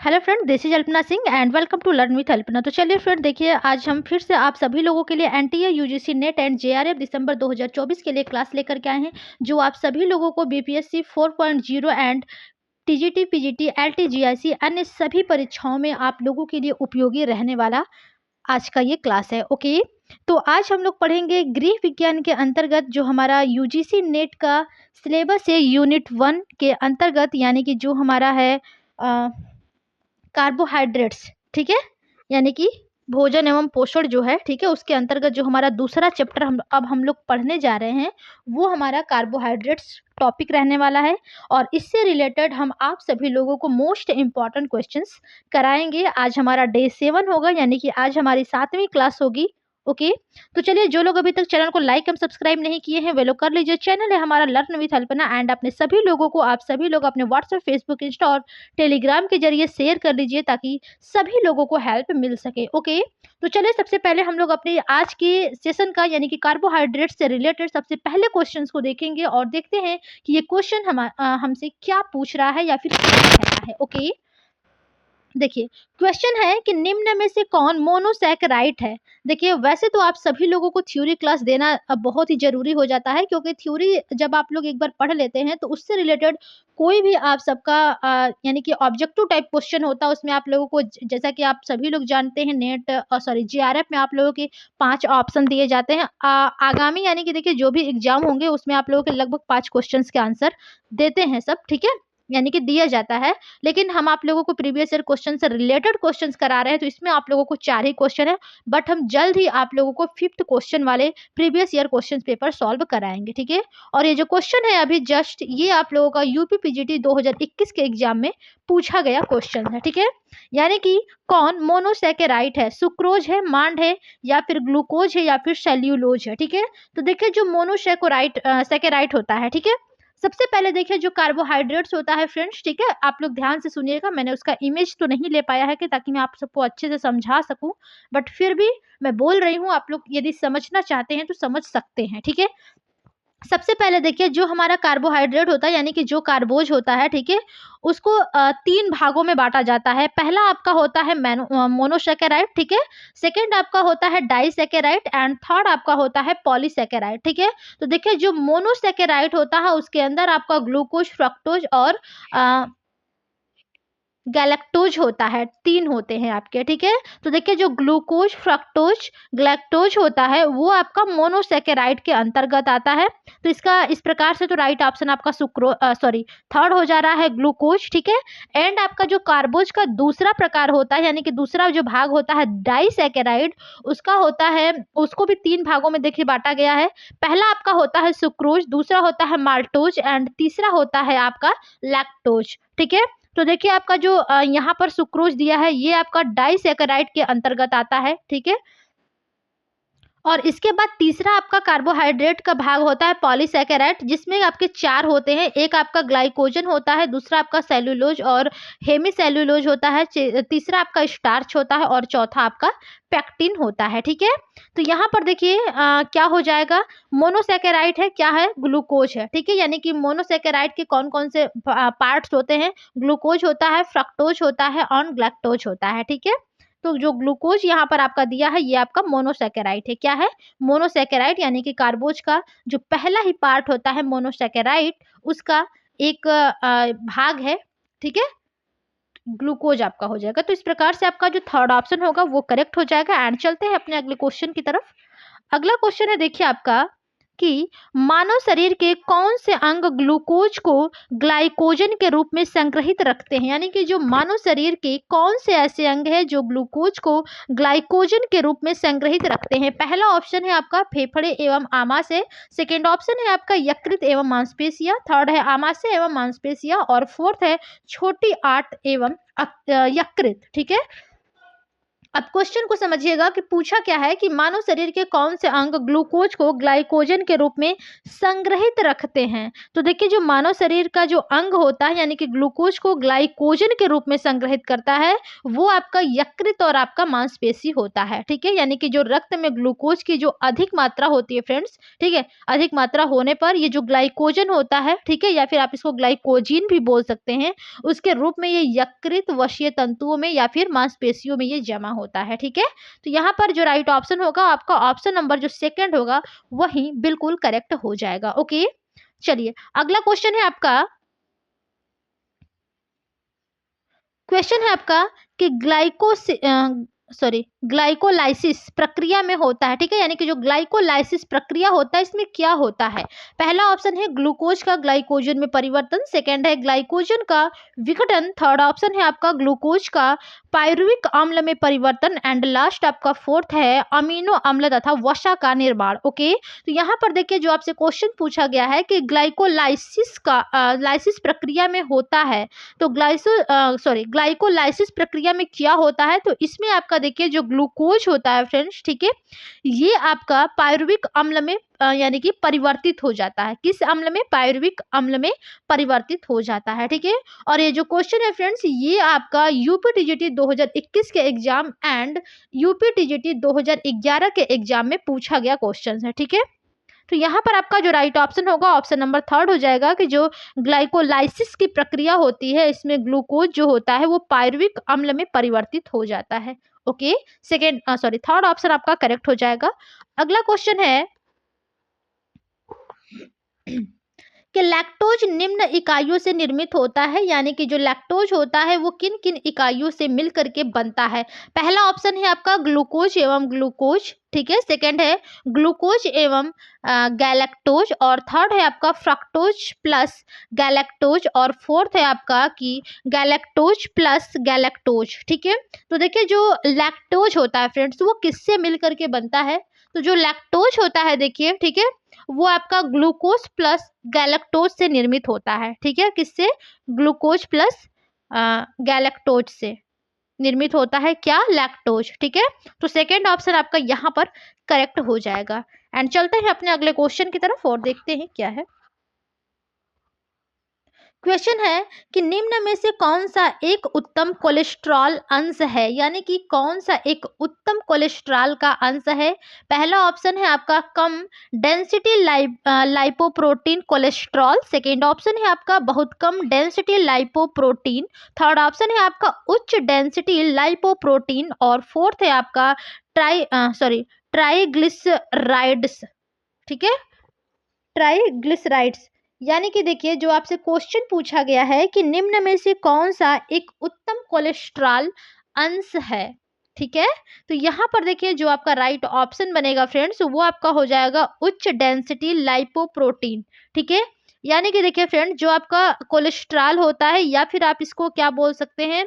Hello friend, this is Alpana Singh and welcome to learn with Alpana. तो चलिए friend, देखिए आज हम फिर से आप सभी लोगों के लिए NTA UGC NET and JRF दिसंबर 2024 के लिए क्लास लेकर के आए हैं, जो आप सभी लोगों को बीपीएससी 4.0 एंड टीजीटी पीजीटी एलटीजीआईसी अन्य सभी परीक्षाओं में आप लोगों के लिए उपयोगी रहने वाला आज का ये क्लास है। ओके, तो आज हम लोग पढ़ेंगे गृह विज्ञान के अंतर्गत जो हमारा यूजीसी नेट का सिलेबस है यूनिट 1 के अंतर्गत, यानी कि जो हमारा है कार्बोहाइड्रेट्स। ठीक है, यानी कि भोजन एवं पोषण जो है, ठीक है, उसके अंतर्गत जो हमारा दूसरा चैप्टर हम लोग पढ़ने जा रहे हैं वो हमारा कार्बोहाइड्रेट्स टॉपिक रहने वाला है। और इससे रिलेटेड हम आप सभी लोगों को मोस्ट इम्पॉर्टेंट क्वेश्चंस कराएंगे। आज हमारा डे 7 होगा, यानी कि आज हमारी 7वीं क्लास होगी। ओके, तो चलिए, जो लोग अभी तक चैनल को लाइक एंड सब्सक्राइब नहीं किए हैं वे लोग कर लीजिए। चैनल है हमारा लर्न विथ अल्पना एंड अपने सभी लोगों को आप सभी लोग अपने व्हाट्सएप, फेसबुक, इंस्टा और टेलीग्राम के जरिए शेयर कर लीजिए ताकि सभी लोगों को हेल्प मिल सके। ओके, तो चलिए सबसे पहले हम लोग अपने आज के सेशन का यानी कि कार्बोहाइड्रेट से रिलेटेड सबसे पहले क्वेश्चंस को देखेंगे और देखते हैं कि ये क्वेश्चन हमसे क्या पूछ रहा है या फिर क्या कह रहा है। ओके, देखिए क्वेश्चन है कि निम्न में से कौन मोनोसैकेराइड है। देखिए, वैसे तो आप सभी लोगों को थ्योरी क्लास देना अब बहुत ही जरूरी हो जाता है, क्योंकि थ्योरी जब आप लोग एक बार पढ़ लेते हैं तो उससे रिलेटेड कोई भी आप सबका यानी कि ऑब्जेक्टिव टाइप क्वेश्चन होता है, उसमें आप लोगों को जैसा कि आप सभी लोग जानते हैं नेट सॉरी जीआरएफ में आप लोगों के 5 ऑप्शन दिए जाते हैं। आगामी यानी कि देखिए जो भी एग्जाम होंगे उसमें आप लोगों के लगभग 5 क्वेश्चंस के आंसर देते हैं सब, ठीक है, यानी कि दिया जाता है। लेकिन हम आप लोगों को प्रीवियस ईयर क्वेश्चन से रिलेटेड क्वेश्चंस करा रहे हैं, तो इसमें आप लोगों को 4 ही क्वेश्चन है, बट हम जल्द ही आप लोगों को 5th क्वेश्चन वाले previous year question paper solve कराएंगे। ठीक है, और ये जो क्वेश्चन है अभी जस्ट ये आप लोगों का यूपी पीजीटी 2021 के एग्जाम में पूछा गया क्वेश्चन है। ठीक है, यानी कि कौन मोनोसैकेराइड है, सुक्रोज है, मांड है, या फिर ग्लूकोज है, या फिर सेल्यूलोज है। ठीक है, तो देखिए जो मोनोसैकेराइड सैकेराइड होता है, ठीक है, सबसे पहले देखिए जो कार्बोहाइड्रेट्स होता है फ्रेंड्स, ठीक है, आप लोग ध्यान से सुनिएगा। मैंने उसका इमेज तो नहीं ले पाया है कि ताकि मैं आप सबको अच्छे से समझा सकूं, बट फिर भी मैं बोल रही हूं, आप लोग यदि समझना चाहते हैं तो समझ सकते हैं। ठीक है, सबसे पहले देखिए जो हमारा कार्बोहाइड्रेट होता है यानी कि जो कार्बोज होता है, ठीक है, उसको 3 भागों में बांटा जाता है। पहला आपका होता है मोनोसैकेराइड, ठीक है, सेकंड आपका होता है डाइसैकेराइड एंड थर्ड आपका होता है पॉलीसैकेराइड। ठीक है, तो देखिए जो मोनोसैकेराइड होता है उसके अंदर आपका ग्लूकोज, फ्रक्टोज और गैलेक्टोज होता है, 3 होते हैं आपके। ठीक है, तो देखिए जो ग्लूकोज, फ्रक्टोज, गैलेक्टोज होता है वो आपका मोनोसैकेराइड के अंतर्गत आता है। तो इसका इस प्रकार से तो राइट ऑप्शन आपका थर्ड हो जा रहा है ग्लूकोज। ठीक है, एंड आपका जो कार्बोज का दूसरा प्रकार होता है यानी कि दूसरा जो भाग होता है डाइसैकेराइड, उसका होता है, उसको भी 3 भागों में देखिए बांटा गया है। पहला आपका होता है सुक्रोज, दूसरा होता है माल्टोज एंड तीसरा होता है आपका लैक्टोज। ठीक है, तो देखिए आपका जो यहाँ पर सुक्रोज दिया है ये आपका डाइसैकेराइड के अंतर्गत आता है। ठीक है, और इसके बाद तीसरा आपका कार्बोहाइड्रेट का भाग होता है पॉलीसैकेराइड, जिसमें आपके 4 होते हैं। एक आपका ग्लाइकोजन होता है, दूसरा आपका सेल्यूलोज और हेमीसेल्यूलोज होता है, तीसरा आपका स्टार्च होता है और चौथा आपका पेक्टिन होता है। ठीक है, तो यहाँ पर देखिए क्या हो जाएगा, मोनोसैकेराइड है, क्या है, ग्लूकोज है। ठीक है, यानी कि मोनोसैकेराइड के कौन कौन से पार्ट्स होते हैं, ग्लूकोज होता है, फ्रक्टोज होता है और गैलेक्टोज होता है। ठीक है, तो जो ग्लूकोज यहाँ पर आपका दिया है ये आपका मोनोसैकेराइड है। क्या है, मोनोसैकेराइड, यानी कि कार्बोज का जो पहला ही पार्ट होता है मोनोसैकेराइड, उसका एक भाग है। ठीक है, ग्लूकोज आपका हो जाएगा। तो इस प्रकार से आपका जो थर्ड ऑप्शन होगा वो करेक्ट हो जाएगा। एंड चलते हैं अपने अगले क्वेश्चन की तरफ। अगला क्वेश्चन है देखिए आपका कि मानव शरीर के कौन से अंग ग्लूकोज को ग्लाइकोजन के रूप में संग्रहित रखते हैं, यानी कि जो मानव शरीर के कौन से ऐसे अंग हैं जो ग्लूकोज को ग्लाइकोजन के रूप में संग्रहित रखते हैं। पहला ऑप्शन है आपका फेफड़े एवं आमाशय, सेकेंड ऑप्शन है आपका यकृत एवं मांसपेशियां, थर्ड है आमाशय एवं मांसपेशियां और फोर्थ है छोटी आंत एवं यकृत। ठीक है, अब क्वेश्चन को समझिएगा कि पूछा क्या है कि मानव शरीर के कौन से अंग ग्लूकोज को ग्लाइकोजन के रूप में संग्रहित रखते हैं। तो देखिए जो मानव शरीर का जो अंग होता है यानी कि ग्लूकोज को ग्लाइकोजन के रूप में संग्रहित करता है वो आपका यकृत और आपका मांसपेशी होता है। ठीक है, यानी कि जो रक्त में ग्लूकोज की जो अधिक मात्रा होती है फ्रेंड्स, ठीक है, अधिक मात्रा होने पर ये जो ग्लाइकोजन होता है, ठीक है, या फिर आप इसको ग्लाइकोजीन भी बोल सकते हैं, उसके रूप में ये यकृत वशीय तंतुओं में या फिर मांसपेशियों में ये जमा होता है। ठीक है, तो यहाँ पर जो राइट ऑप्शन होगा आपका ऑप्शन नंबर जो सेकंड होगा वही बिल्कुल करेक्ट हो जाएगा। ओके, चलिए अगला क्वेश्चन है आपका कि ग्लाइकोलाइसिस प्रक्रिया में होता है। ठीक है, यानी कि जो ग्लाइकोलाइसिस प्रक्रिया होता है इसमें क्या होता है। पहला ऑप्शन है ग्लूकोज का ग्लाइकोजन में परिवर्तन, सेकंड है ग्लाइकोजन का विघटन, थर्ड ऑप्शन है आपका ग्लूकोज का पायरुविक अम्ल में परिवर्तन एंड लास्ट आपका फोर्थ है अमीनो अम्ल तथा वसा का निर्माण। ओके, तो यहाँ पर देखिए जो आपसे क्वेश्चन पूछा गया है कि ग्लाइकोलाइसिस का लाइसिस प्रक्रिया में होता है, तो ग्लाइकोलाइसिस प्रक्रिया में क्या होता है, तो इसमें आपका देखिए जो ग्लूकोज होता है फ्रेंड्स, ठीक है, ये आपका पायरुविक अम्ल में यानी कि परिवर्तित हो जाता है। किस अम्ल में? पायरुविक अम्ल में परिवर्तित हो जाता है। ठीक है, और ये जो क्वेश्चन है फ्रेंड्स ये आपका यूपीटीजीटी 2021 के एग्जाम एंड यूपीटीजीटी 2011 के एग्जाम में पूछा गया क्वेश्चन है। ठीक है, तो यहाँ पर आपका जो राइट ऑप्शन होगा ऑप्शन नंबर थर्ड हो जाएगा कि जो ग्लाइकोलाइसिस की प्रक्रिया होती है इसमें ग्लूकोज जो होता है वो पायरुविक अम्ल में परिवर्तित हो जाता है। ओके, थर्ड ऑप्शन आपका करेक्ट हो जाएगा। अगला क्वेश्चन है कि लैक्टोज निम्न इकाइयों से निर्मित होता है, यानी कि जो लैक्टोज होता है वो किन किन इकाइयों से मिल करके बनता है। पहला ऑप्शन है आपका ग्लूकोज एवं ग्लूकोज, ठीक है, सेकंड है ग्लूकोज एवं गैलेक्टोज, और थर्ड है आपका फ्रक्टोज प्लस गैलेक्टोज, और फोर्थ है आपका कि गैलेक्टोज प्लस गैलेक्टोज। ठीक है, तो देखिए जो लैक्टोज होता है फ्रेंड्स वो किससे मिल करके बनता है, तो जो लैक्टोज होता है देखिए, ठीक है, वो आपका ग्लूकोज प्लस गैलेक्टोज से निर्मित होता है। ठीक है, किससे? ग्लूकोज प्लस गैलेक्टोज से निर्मित होता है क्या? लैक्टोज। ठीक है, तो सेकेंड ऑप्शन आपका यहाँ पर करेक्ट हो जाएगा। एंड चलते हैं अपने अगले क्वेश्चन की तरफ और देखते हैं क्या है। क्वेश्चन है कि निम्न में से कौन सा एक उत्तम कोलेस्ट्रॉल अंश है, यानी कि कौन सा एक उत्तम कोलेस्ट्रॉल का अंश है। पहला ऑप्शन है आपका कम density lipoprotein cholesterol, second option है आपका बहुत कम डेंसिटी लाइपोप्रोटीन, थर्ड ऑप्शन है आपका उच्च डेंसिटी लाइपोप्रोटीन, और फोर्थ है आपका ट्राइग्लिसराइड्स। ठीक है, ट्राइग्लिसराइड्स, यानी कि देखिए जो आपसे क्वेश्चन पूछा गया है कि निम्न में से कौन सा एक उत्तम कोलेस्ट्रॉल अंश है। ठीक है, तो यहाँ पर देखिए जो आपका राइट ऑप्शन बनेगा फ्रेंड्स वो आपका हो जाएगा उच्च डेंसिटी लाइपोप्रोटीन। ठीक है, यानी कि देखिए फ्रेंड जो आपका कोलेस्ट्रॉल होता है या फिर आप इसको क्या बोल सकते हैं,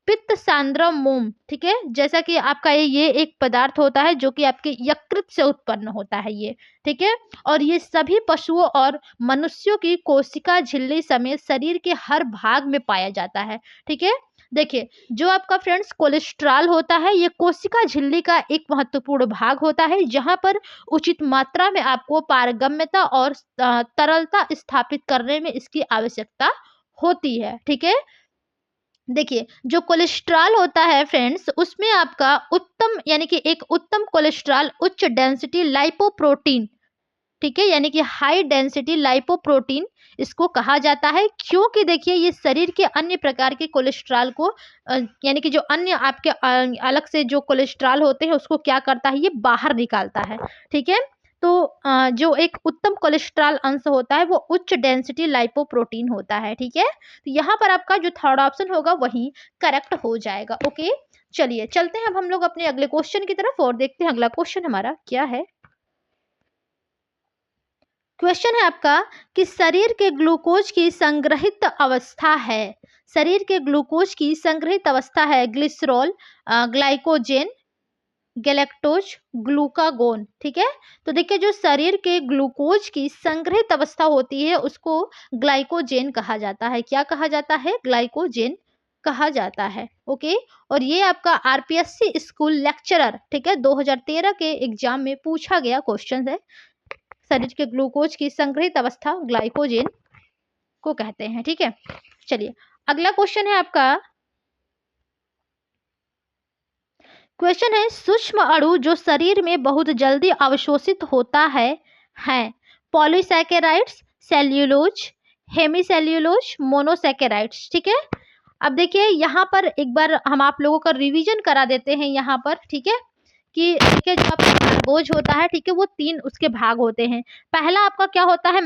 पित्त सांद्र मोम। ठीक है, जैसा कि आपका ये एक पदार्थ होता है जो कि आपके यकृत से उत्पन्न होता है ये। ठीक है, और ये सभी पशुओं और मनुष्यों की कोशिका झिल्ली समेत शरीर के हर भाग में पाया जाता है। ठीक है, देखिए जो आपका फ्रेंड्स कोलेस्ट्रॉल होता है ये कोशिका झिल्ली का एक महत्वपूर्ण भाग होता है जहां पर उचित मात्रा में आपको पारगम्यता और तरलता स्थापित करने में इसकी आवश्यकता होती है। ठीक है, देखिए जो कोलेस्ट्रॉल होता है फ्रेंड्स उसमें आपका उत्तम यानी कि एक उत्तम कोलेस्ट्रॉल उच्च डेंसिटी लाइपोप्रोटीन, ठीक है, यानी कि हाई डेंसिटी लाइपोप्रोटीन इसको कहा जाता है, क्योंकि देखिए ये शरीर के अन्य प्रकार के कोलेस्ट्रॉल को यानी कि जो अन्य आपके अलग से जो कोलेस्ट्रॉल होते हैं उसको क्या करता है, ये बाहर निकालता है। ठीक है, तो जो एक उत्तम कोलेस्ट्रॉल अंश होता है वो उच्च डेंसिटी लाइपोप्रोटीन होता है। ठीक है, तो यहाँ पर आपका जो थर्ड ऑप्शन होगा वही करेक्ट हो जाएगा। ओके, चलिए चलते हैं अब हम लोग अपने अगले क्वेश्चन की तरफ और देखते हैं अगला क्वेश्चन हमारा क्या है। क्वेश्चन है आपका कि शरीर के ग्लूकोज की संग्रहित अवस्था है, शरीर के ग्लूकोज की संग्रहित अवस्था है ग्लिसरॉल, ग्लाइकोजेन, गैलेक्टोज, ग्लूकागोन। ठीक है, तो देखिए जो शरीर के ग्लूकोज की संग्रहित अवस्था होती है उसको ग्लाइकोजेन कहा जाता है। क्या कहा जाता है? ग्लाइकोजेन कहा जाता है। ओके, और ये आपका आरपीएससी स्कूल लेक्चरर, ठीक है, 2013 के एग्जाम में पूछा गया क्वेश्चन है। शरीर के ग्लूकोज की संग्रहित अवस्था ग्लाइकोजेन को कहते हैं। ठीक है, चलिए अगला क्वेश्चन है आपका। क्वेश्चन है सूक्ष्म अणु जो शरीर में बहुत जल्दी अवशोषित होता है पॉलीसैकेराइड्स, सेल्यूलोज, हेमीसेल्यूलोज, मोनोसैकेराइड्स। ठीक है, अब देखिए यहाँ पर एक बार हम आप लोगों का रिवीजन करा देते हैं यहाँ पर। ठीक है, कि ठीक है, जो आपका कार्बोज होता है, ठीक है, वो 3 उसके भाग होते हैं। पहला आपका क्या होता है,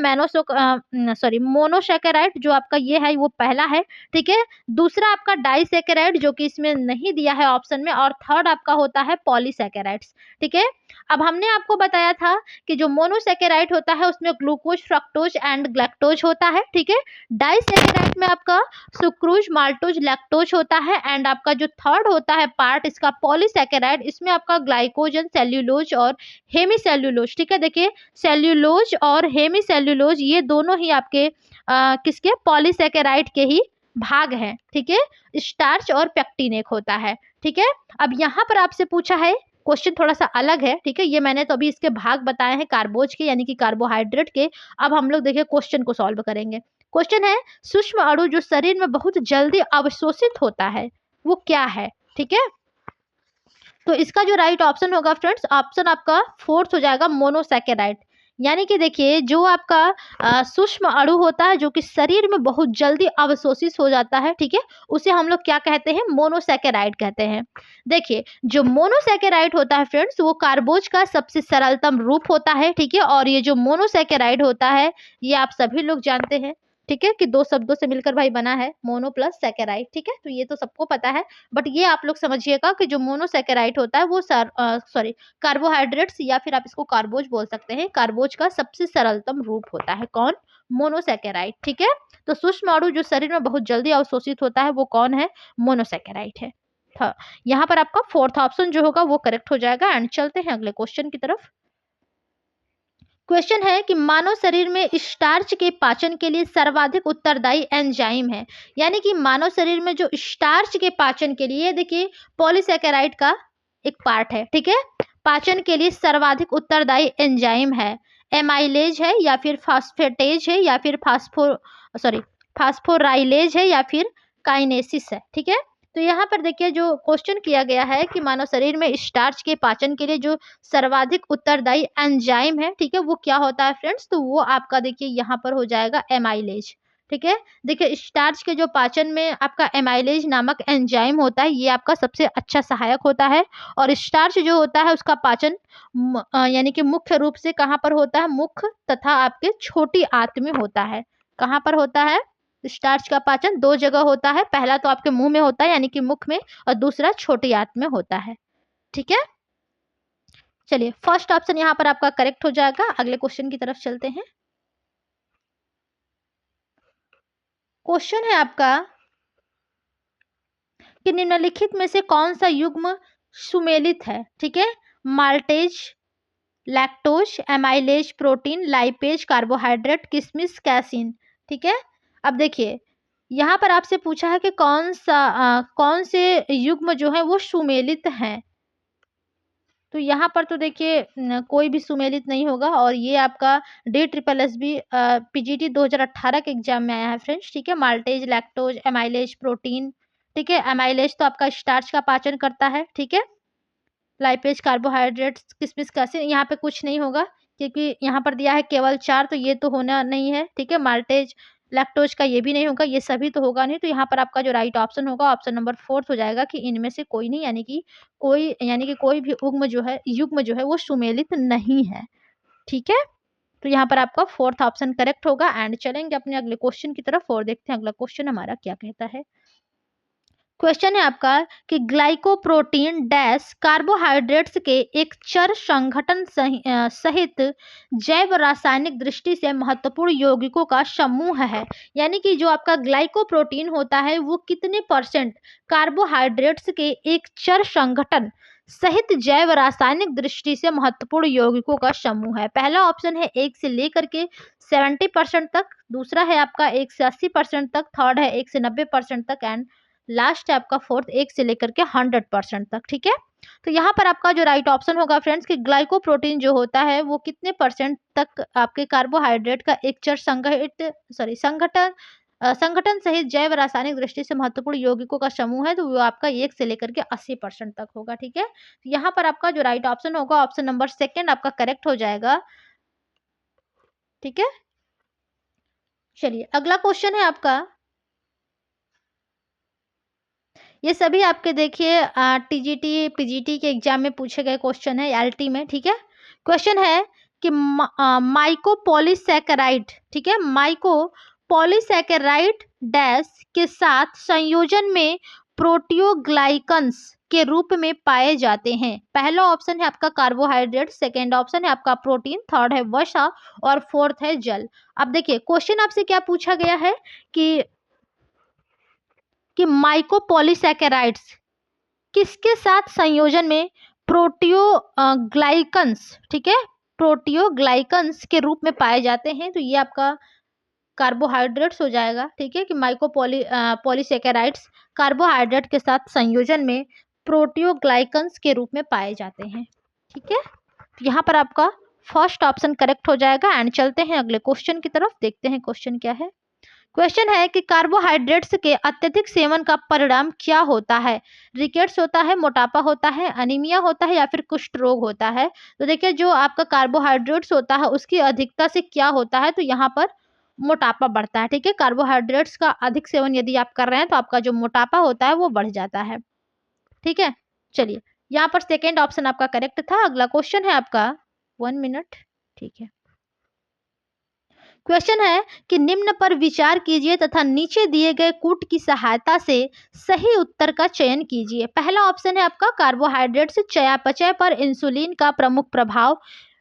मोनोसैकेराइड, जो आपका ये है वो पहला है। ठीक है, दूसरा आपका डाइसैकेराइड, जो कि इसमें नहीं दिया है ऑप्शन में, और थर्ड आपका होता है पॉलीसैकेराइड्स। ठीक है, अब हमने आपको बताया था कि जो मोनोसैकेराइड होता है उसमें ग्लूकोज, फ्रक्टोज एंड ग्लैक्टोज होता है। ठीक है, डाइसैकेराइड में आपका सुक्रोज, माल्टोज, लैक्टोज होता है। एंड आपका जो थर्ड होता है पार्ट इसका पॉलीसैकेराइड, इसमें आपका ग्लाइकोजन, सेल्यूलोज और हेमीसेल्यूलोज। ठीक है, देखिए सेल्यूलोज और हेमीसेल्यूलोज ये दोनों ही आपके किसके, पॉलीसैकेराइड के ही भाग हैं। ठीक है, स्टार्च और पेक्टिन एक होता है। ठीक है, अब यहाँ पर आपसे पूछा है क्वेश्चन थोड़ा सा अलग है। ठीक है, ये मैंने तो अभी इसके भाग बताए हैं कार्बोज के, यानी कि कार्बोहाइड्रेट के। अब हम लोग देखिए क्वेश्चन को सॉल्व करेंगे। क्वेश्चन है सूक्ष्म अणु जो शरीर में बहुत जल्दी अवशोषित होता है वो क्या है। ठीक है, तो इसका जो राइट ऑप्शन होगा फ्रेंड्स, ऑप्शन आपका फोर्थ हो जाएगा, मोनोसैकेराइड। यानी कि देखिए जो आपका सूक्ष्म अणु होता है जो कि शरीर में बहुत जल्दी अवशोषित हो जाता है, ठीक है, उसे हम लोग क्या कहते हैं, मोनोसैकेराइड कहते हैं। देखिए जो मोनोसैकेराइड होता है फ्रेंड्स, वो कार्बोज का सबसे सरलतम रूप होता है। ठीक है, और ये जो मोनोसैकेराइड होता है ये आप सभी लोग जानते हैं। ठीक है, कि 2 शब्दों से मिलकर भाई बना है, मोनो प्लस सैकेराइड। ठीक है, तो ये तो सबको पता है। बट ये आप लोग समझिएगा कि जो मोनोसैकेराइड होता है वो कार्बोहाइड्रेट्स, या फिर आप इसको कार्बोज बोल सकते हैं, कार्बोज का सबसे सरलतम रूप होता है। कौन, मोनोसैकेराइड। ठीक है, तो सूक्ष्म अणु जो शरीर में बहुत जल्दी अवशोषित होता है वो कौन है, मोनोसैकेराइड है। हाँ, यहाँ पर आपका फोर्थ ऑप्शन जो होगा वो करेक्ट हो जाएगा। एंड चलते हैं अगले क्वेश्चन की तरफ। क्वेश्चन है कि मानव शरीर में स्टार्च के पाचन के लिए सर्वाधिक उत्तरदायी एंजाइम है। यानी कि मानव शरीर में जो स्टार्च के पाचन के लिए, देखिए पॉलीसैकेराइड का एक पार्ट है। ठीक है, पाचन के लिए सर्वाधिक उत्तरदायी एंजाइम है, एमाइलेज है, या फिर फास्फेटेज है, या फिर फास्फोराइलेज है, या फिर काइनेसिस है। ठीक है, तो यहाँ पर देखिए जो क्वेश्चन किया गया है कि मानव शरीर में स्टार्च के पाचन के लिए जो सर्वाधिक उत्तरदायी एंजाइम है, ठीक है, वो क्या होता है फ्रेंड्स, तो वो आपका देखिए यहाँ पर हो जाएगा एमाइलेज। ठीक है, देखिए स्टार्च के जो पाचन में आपका एमाइलेज नामक एंजाइम होता है ये आपका सबसे अच्छा सहायक होता है। और स्टार्च जो होता है उसका पाचन यानी कि मुख्य रूप से कहाँ पर होता है, मुख तथा आपके छोटी आंत में होता है। कहाँ पर होता है, स्टार्च का पाचन 2 जगह होता है, पहला तो आपके मुंह में होता है यानी कि मुख में, और दूसरा छोटी आंत में होता है। ठीक है, चलिए फर्स्ट ऑप्शन यहाँ पर आपका करेक्ट हो जाएगा। अगले क्वेश्चन की तरफ चलते हैं। क्वेश्चन है आपका कि निम्नलिखित में से कौन सा युग्म सुमेलित है। ठीक है, maltase, lactose, amylase, protein, lipase, carbohydrate, किशमिश, कैसीन। ठीक है, अब देखिए यहाँ पर आपसे पूछा है कि कौन से युग्म जो है वो सुमेलित हैं। तो यहाँ पर तो देखिए कोई भी सुमेलित नहीं होगा, और ये आपका DSSB PGT 2018 के एग्जाम में आया है फ्रेंड्स। ठीक है, माल्टेज, लैक्टोज, एमाइलेज, प्रोटीन। ठीक है, एमाइलेज तो आपका स्टार्च का पाचन करता है। ठीक है, लाइपेज कार्बोहाइड्रेट्स, किशमिश कैसीन, यहाँ पे कुछ नहीं होगा क्योंकि यहाँ पर दिया है केवल 4, तो ये तो होना नहीं है। ठीक है, माल्टेज, लैक्टोज का ये भी नहीं होगा, ये सभी तो होगा नहीं। तो यहाँ पर आपका जो राइट ऑप्शन होगा ऑप्शन नंबर 4 हो जाएगा कि इनमें से कोई नहीं, यानी कि कोई भी युग्म जो है वो सुमेलित नहीं है। ठीक है, तो यहाँ पर आपका फोर्थ ऑप्शन करेक्ट होगा। एंड चलेंगे अपने अगले क्वेश्चन की तरफ और देखते हैं अगला क्वेश्चन हमारा क्या कहता है। क्वेश्चन है आपका कि ग्लाइकोप्रोटीन डैश कार्बोहाइड्रेट्स के एक चर संगठन सहित जैव रासायनिक दृष्टि से महत्वपूर्ण यौगिकों का समूह है। यानी कि जो आपका ग्लाइकोप्रोटीन होता है वो कितने परसेंट कार्बोहाइड्रेट्स के एक चर संगठन सहित जैव रासायनिक दृष्टि से महत्वपूर्ण यौगिकों का समूह है। पहला ऑप्शन है 1 से लेकर के 70% तक, दूसरा है आपका 1 से 80% तक, थर्ड है 1 से 90% तक, एंड लास्ट है आपका फोर्थ 1 से लेकर के 100% तक, ठीक है। तो यहाँ पर आपका जो राइट ऑप्शन होगा फ्रेंड्स कि ग्लाइकोप्रोटीन जो होता है वो कितने परसेंट तक आपके कार्बोहाइड्रेट का एक चर संगठन सहित जैव रासायनिक दृष्टि से महत्वपूर्ण यौगिकों का समूह है, तो वो आपका 1 से लेकर के 80% तक होगा, ठीक है। तो यहाँ पर आपका जो राइट ऑप्शन होगा ऑप्शन नंबर सेकंड आपका करेक्ट हो जाएगा, ठीक है। चलिए अगला क्वेश्चन है आपका, ये सभी आपके देखिए टीजीटी पीजीटी के एग्जाम में पूछे गए क्वेश्चन है, एलटी में, ठीक है। क्वेश्चन है कि माइकोपॉलीसैकेराइड, ठीक है, माइकोपॉलीसैकेराइड डैश के साथ संयोजन में प्रोटियोग्लाइकन्स के रूप में पाए जाते हैं। पहला ऑप्शन है आपका कार्बोहाइड्रेट, सेकेंड ऑप्शन है आपका प्रोटीन, थर्ड है वसा और फोर्थ है जल। अब देखिए क्वेश्चन आपसे क्या पूछा गया है कि माइकोपॉलीसैकेराइड्स किसके साथ संयोजन में प्रोटियोग्लाइकन्स, ठीक है, प्रोटियोग्लाइकन्स के रूप में पाए जाते हैं। तो ये आपका कार्बोहाइड्रेट्स हो जाएगा, ठीक है, कि पॉलीसैकेराइड्स कार्बोहाइड्रेट के साथ संयोजन में प्रोटियोग्लाइकन्स के रूप में पाए जाते हैं, ठीक है। तो यहाँ पर आपका फर्स्ट ऑप्शन करेक्ट हो जाएगा। एंड चलते हैं अगले क्वेश्चन की तरफ, देखते हैं क्वेश्चन क्या है। क्वेश्चन है कि कार्बोहाइड्रेट्स के अत्यधिक सेवन का परिणाम क्या होता है। रिकेट्स होता है, मोटापा होता है, अनीमिया होता है या फिर कुष्ठ रोग होता है। तो देखिए जो आपका कार्बोहाइड्रेट्स होता है उसकी अधिकता से क्या होता है, तो यहाँ पर मोटापा बढ़ता है, ठीक है। कार्बोहाइड्रेट्स का अधिक सेवन यदि आप कर रहे हैं तो आपका जो मोटापा होता है वो बढ़ जाता है, ठीक है। चलिए यहाँ पर सेकेंड ऑप्शन आपका करेक्ट था। अगला क्वेश्चन है आपका, 1 मिनट, ठीक है। क्वेश्चन है कि निम्न पर विचार कीजिए तथा नीचे दिए गए कूट की सहायता से सही उत्तर का चयन कीजिए। पहला ऑप्शन है आपका कार्बोहाइड्रेट से चयापचय पर इंसुलिन का प्रमुख प्रभाव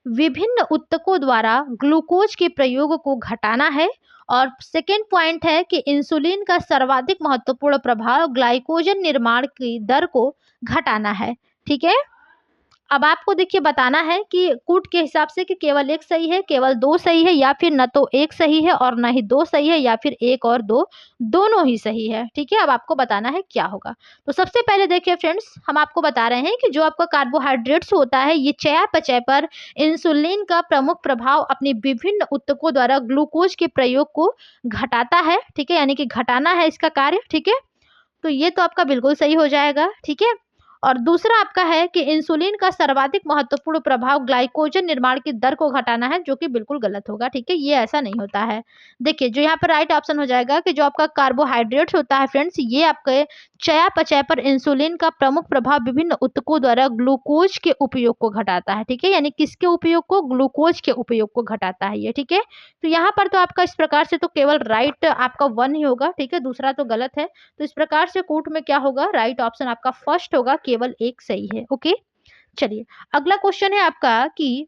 विभिन्न उत्तकों द्वारा ग्लूकोज के प्रयोग को घटाना है। और सेकेंड पॉइंट है कि इंसुलिन का सर्वाधिक महत्वपूर्ण प्रभाव ग्लाइकोजन निर्माण की दर को घटाना है, ठीक है। अब आपको देखिए बताना है कि कूट के हिसाब से कि केवल एक सही है, केवल दो सही है, या फिर न तो एक सही है और न ही दो सही है, या फिर एक और दो दोनों ही सही है, ठीक है। अब आपको बताना है क्या होगा। तो सबसे पहले देखिए फ्रेंड्स, हम आपको बता रहे हैं कि जो आपका कार्बोहाइड्रेट्स होता है ये चयापचय पर इंसुलिन का प्रमुख प्रभाव अपनी विभिन्न उत्तकों द्वारा ग्लूकोज के प्रयोग को घटाता है, ठीक है, यानी कि घटाना है इसका कार्य, ठीक है। तो ये तो आपका बिल्कुल सही हो जाएगा, ठीक है। और दूसरा आपका है कि इंसुलिन का सर्वाधिक महत्वपूर्ण प्रभाव ग्लाइकोजन निर्माण की दर को घटाना है, जो कि बिल्कुल गलत होगा, ठीक है, ये ऐसा नहीं होता है। देखिए जो यहाँ पर राइट ऑप्शन हो जाएगा कि जो आपका कार्बोहाइड्रेट्स होता है फ्रेंड्स ये आपके चयापचय पर इंसुलिन का प्रमुख प्रभाव विभिन्न उत्तकों द्वारा ग्लूकोज के उपयोग को घटाता है, ठीक है, यानी किसके उपयोग को, ग्लूकोज के उपयोग को घटाता है ये, ठीक है। तो यहाँ पर तो आपका इस प्रकार से तो केवल राइट आपका 1 ही होगा, ठीक है, दूसरा तो गलत है। तो इस प्रकार से कूट में क्या होगा, राइट ऑप्शन आपका फर्स्ट होगा, केवल एक सही है, ओके। चलिए अगला क्वेश्चन है आपका कि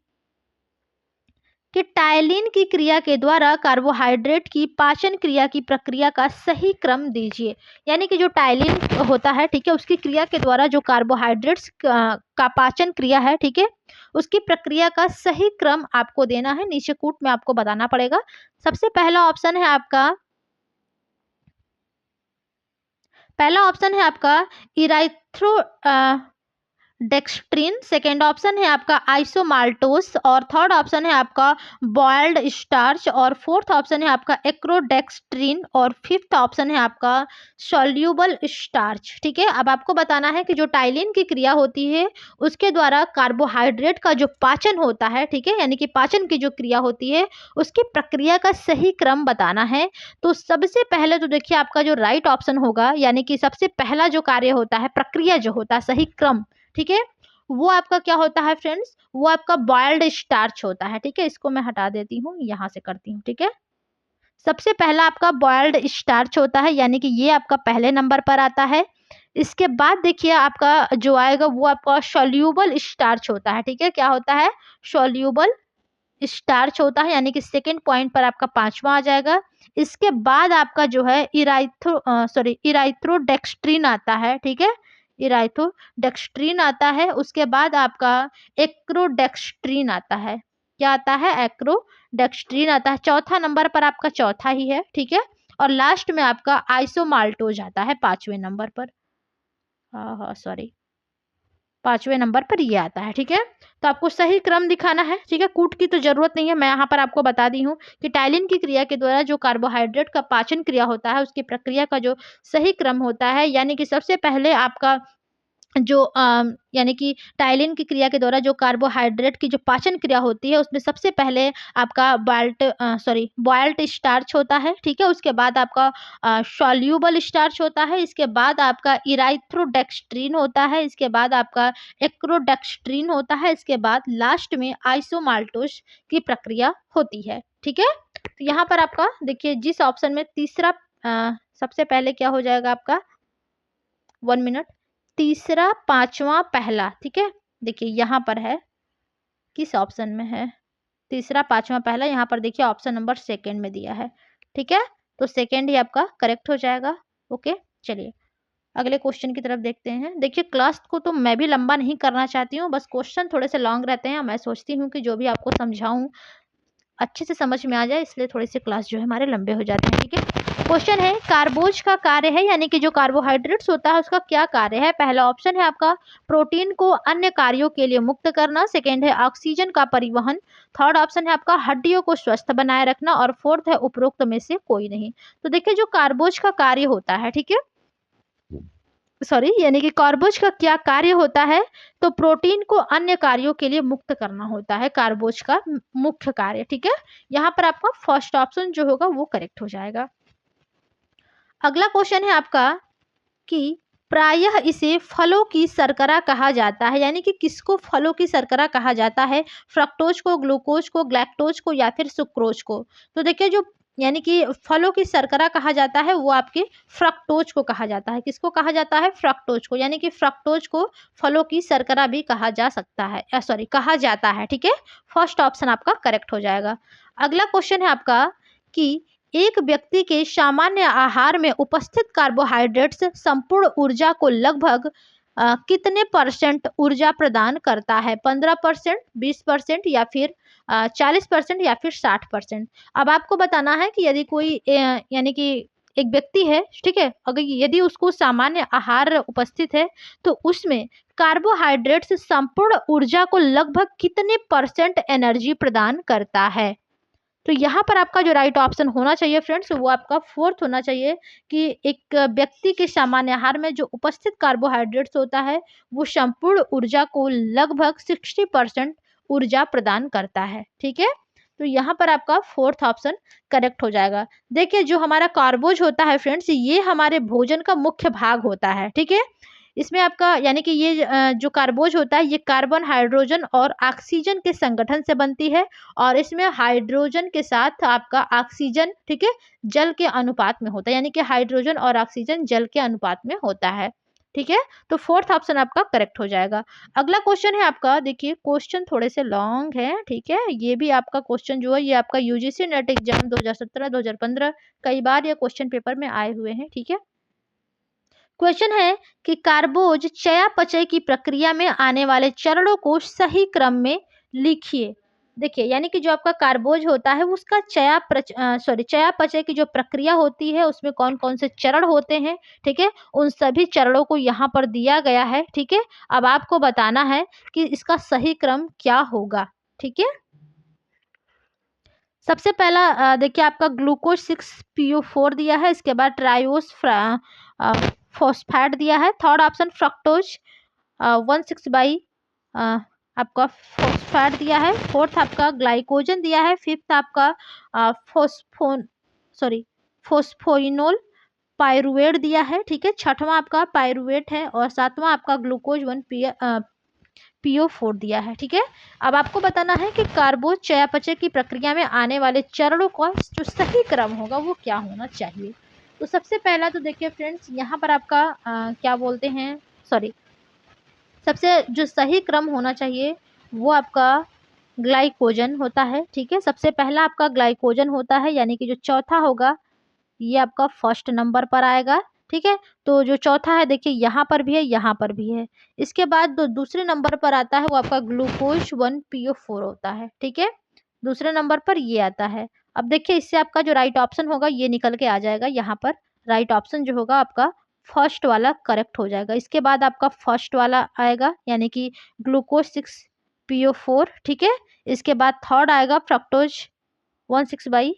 टायलिन की क्रिया के द्वारा कार्बोहाइड्रेट की पाचन क्रिया की प्रक्रिया का सही क्रम दीजिए। यानी कि जो टायलिन होता है, ठीक है, उसकी क्रिया के द्वारा जो कार्बोहाइड्रेट्स का पाचन क्रिया है, ठीक है, उसकी प्रक्रिया का सही क्रम आपको देना है, नीचे कूट में आपको बताना पड़ेगा। सबसे पहला ऑप्शन है आपका, इराइथ्रो डेक्स्ट्रीन, सेकेंड ऑप्शन है आपका आइसोमाल्टोस, और थर्ड ऑप्शन है आपका बॉइल्ड स्टार्च, और फोर्थ ऑप्शन है आपका एक्रोडेक्स्ट्रीन, और फिफ्थ ऑप्शन है आपका सॉल्यूबल स्टार्च, ठीक है। अब आपको बताना है कि जो टाइलिन की क्रिया होती है उसके द्वारा कार्बोहाइड्रेट का जो पाचन होता है, ठीक है, यानी कि पाचन की जो क्रिया होती है उसकी प्रक्रिया का सही क्रम बताना है। तो सबसे पहले तो देखिए आपका जो राइट ऑप्शन होगा, यानी कि सबसे पहला जो कार्य होता है, प्रक्रिया जो होता है, सही क्रम, ठीक है, वो आपका क्या होता है फ्रेंड्स, वो आपका बॉइल्ड स्टार्च होता है, ठीक है। इसको मैं हटा देती हूँ, यहाँ से करती हूँ, ठीक है। सबसे पहला आपका बॉइल्ड स्टार्च होता है, यानी कि ये आपका पहले नंबर पर आता है। इसके बाद देखिए आपका जो आएगा वो आपका सॉल्यूबल स्टार्च होता है, ठीक है, क्या होता है, सॉल्यूबल स्टार्च होता है, यानी कि सेकेंड पॉइंट पर आपका पांचवा आ जाएगा। इसके बाद आपका जो है इराइथ्रोडेक्स्ट्रीन आता है, ठीक है, इराइथ्रोडेक्स्ट्रीन आता है। उसके बाद आपका एक्रोडेक्स्ट्रीन आता है, क्या आता है, एक्रोडेक्स्ट्रीन आता है। चौथा नंबर पर आपका चौथा ही है, ठीक है। और लास्ट में आपका आइसोमाल्टोज आता है 5वें नंबर पर। हाँ सॉरी, 5वें नंबर पर ये आता है। ठीक है, तो आपको सही क्रम दिखाना है। ठीक है, कूट की तो जरूरत नहीं है, मैं यहाँ पर आपको बता दी हूँ कि टाइलिन की क्रिया के द्वारा जो कार्बोहाइड्रेट का पाचन क्रिया होता है उसकी प्रक्रिया का जो सही क्रम होता है, यानी कि सबसे पहले आपका जो यानी कि टाइलिन की क्रिया के द्वारा जो कार्बोहाइड्रेट की जो पाचन क्रिया होती है उसमें सबसे पहले आपका बॉइल्ड स्टार्च होता है। ठीक है, उसके बाद आपका सॉल्यूबल स्टार्च होता है, इसके बाद आपका इराइथ्रोडेक्स्ट्रीन होता है, इसके बाद आपका एक्रोडेक्स्ट्रीन होता है, इसके बाद लास्ट में आइसोमाल्टोज की प्रक्रिया होती है। ठीक है, तो यहाँ पर आपका देखिए जिस ऑप्शन में तीसरा सबसे पहले क्या हो जाएगा आपका 1 मिनट, तीसरा पांचवा पहला। ठीक है, देखिए यहाँ पर है किस ऑप्शन में है तीसरा पांचवा पहला, यहाँ पर देखिए ऑप्शन नंबर सेकंड में दिया है। ठीक है, तो सेकंड ही आपका करेक्ट हो जाएगा। ओके, चलिए अगले क्वेश्चन की तरफ देखते हैं। देखिए क्लास को तो मैं भी लंबा नहीं करना चाहती हूँ, बस क्वेश्चन थोड़े से लॉन्ग रहते हैं। मैं सोचती हूँ कि जो भी आपको समझाऊं अच्छे से समझ में आ जाए, इसलिए थोड़ी सी क्लास जो है हमारे लंबे हो जाते हैं। ठीक है, क्वेश्चन है कार्बोज का कार्य है, यानी कि जो कार्बोहाइड्रेट्स होता है उसका क्या कार्य है। पहला ऑप्शन है आपका प्रोटीन को अन्य कार्यों के लिए मुक्त करना, सेकेंड है ऑक्सीजन का परिवहन, थर्ड ऑप्शन है आपका हड्डियों को स्वस्थ बनाए रखना, और फोर्थ है उपरोक्त में से कोई नहीं। तो देखिए जो कार्बोज का कार्य होता है, ठीक है सॉरी, यानी कि कार्बोज का क्या कार्य होता है, तो प्रोटीन को अन्य कार्यों के लिए मुक्त करना होता है कार्बोज का मुख्य कार्य। ठीक है, यहाँ पर आपका फर्स्ट ऑप्शन जो होगा वो करेक्ट हो जाएगा। अगला क्वेश्चन है आपका कि प्रायः इसे फलों की शर्करा कहा जाता है, यानी कि किसको फलों की शर्करा कहा जाता है, फ्रक्टोज को, ग्लूकोज को, ग्लैक्टोज को या फिर सुक्रोज को। तो देखिए जो यानी कि फलों की शर्करा कहा जाता है वो आपके फ्रक्टोज को कहा जाता है। किसको कहा जाता है, फ्रक्टोज को, यानी कि फ्रक्टोज को फलों की शर्करा भी कहा जा सकता है, सॉरी कहा जाता है। ठीक है, फर्स्ट ऑप्शन आपका करेक्ट हो जाएगा। अगला क्वेश्चन है आपका कि एक व्यक्ति के सामान्य आहार में उपस्थित कार्बोहाइड्रेट्स संपूर्ण ऊर्जा को लगभग कितने परसेंट ऊर्जा प्रदान करता है, 15%, 20% या फिर 40% या फिर 60%। अब आपको बताना है कि यदि कोई यानी कि एक व्यक्ति है, ठीक है, अगर यदि उसको सामान्य आहार उपस्थित है तो उसमें कार्बोहाइड्रेट्स संपूर्ण ऊर्जा को लगभग कितने परसेंट एनर्जी प्रदान करता है। तो यहाँ पर आपका जो राइट ऑप्शन होना चाहिए फ्रेंड्स वो आपका फोर्थ होना चाहिए कि एक व्यक्ति के सामान्य आहार में जो उपस्थित कार्बोहाइड्रेट्स होता है वो संपूर्ण ऊर्जा को लगभग 60% ऊर्जा प्रदान करता है। ठीक है, तो यहाँ पर आपका फोर्थ ऑप्शन करेक्ट हो जाएगा। देखिए जो हमारा कार्बोज होता है फ्रेंड्स ये हमारे भोजन का मुख्य भाग होता है। ठीक है, इसमें आपका यानी कि ये जो कार्बोज होता है ये कार्बन, हाइड्रोजन और ऑक्सीजन के संगठन से बनती है, और इसमें हाइड्रोजन के साथ आपका ऑक्सीजन, ठीक है, जल के अनुपात में होता है, यानी कि हाइड्रोजन और ऑक्सीजन जल के अनुपात में होता है। ठीक है, तो फोर्थ ऑप्शन आपका करेक्ट हो जाएगा। अगला क्वेश्चन है आपका, देखिए क्वेश्चन थोड़े से लॉन्ग है। ठीक है, ये भी आपका क्वेश्चन जो है ये आपका यूजीसी नेट एग्जाम 2017 2015 कई बार ये क्वेश्चन पेपर में आए हुए हैं। ठीक है, क्वेश्चन है कि कार्बोज चयापचय की प्रक्रिया में आने वाले चरणों को सही क्रम में लिखिए। देखिए यानी कि जो आपका कार्बोज होता है उसका चयापचय की जो प्रक्रिया होती है उसमें कौन कौन से चरण होते हैं। ठीक है, उन सभी चरणों को यहाँ पर दिया गया है। ठीक है, अब आपको बताना है कि इसका सही क्रम क्या होगा। ठीक है, सबसे पहला देखिए आपका ग्लूकोज 6PO4 दिया है, इसके बाद ट्रायोस फॉस्फेट दिया है, थर्ड ऑप्शन फ्रक्टोज 16 बाई आपका फॉस्फेट दिया है, फोर्थ आपका ग्लाइकोजन दिया है, फिफ्थ आपका फोस्फोइनोल पायरुवेट दिया है। ठीक है, छठवां आपका पायरुवेट है, और सातवां आपका ग्लूकोज 1PO4 दिया है। ठीक है, अब आपको बताना है कि कार्बोज चयापचय की प्रक्रिया में आने वाले चरणों का जो सही क्रम होगा वो क्या होना चाहिए। तो सबसे पहला तो देखिए फ्रेंड्स यहाँ पर आपका क्या बोलते हैं, सबसे जो सही क्रम होना चाहिए वो आपका ग्लाइकोजन होता है। ठीक है, सबसे पहला आपका ग्लाइकोजन होता है, यानी कि जो चौथा होगा ये आपका फर्स्ट नंबर पर आएगा। ठीक है, तो जो चौथा है देखिए यहाँ पर भी है, यहाँ पर भी है। इसके बाद जो दूसरे नंबर पर आता है वो आपका ग्लूकोज 1PO4 होता है। ठीक है, दूसरे नंबर पर ये आता है, अब देखिए इससे आपका जो राइट ऑप्शन होगा ये निकल के आ जाएगा। यहाँ पर राइट ऑप्शन जो होगा आपका फर्स्ट वाला करेक्ट हो जाएगा। इसके बाद आपका फर्स्ट वाला आएगा यानी कि ग्लूकोज 6 PO4, ठीक है। इसके बाद थर्ड आएगा फ्रक्टोज 1,6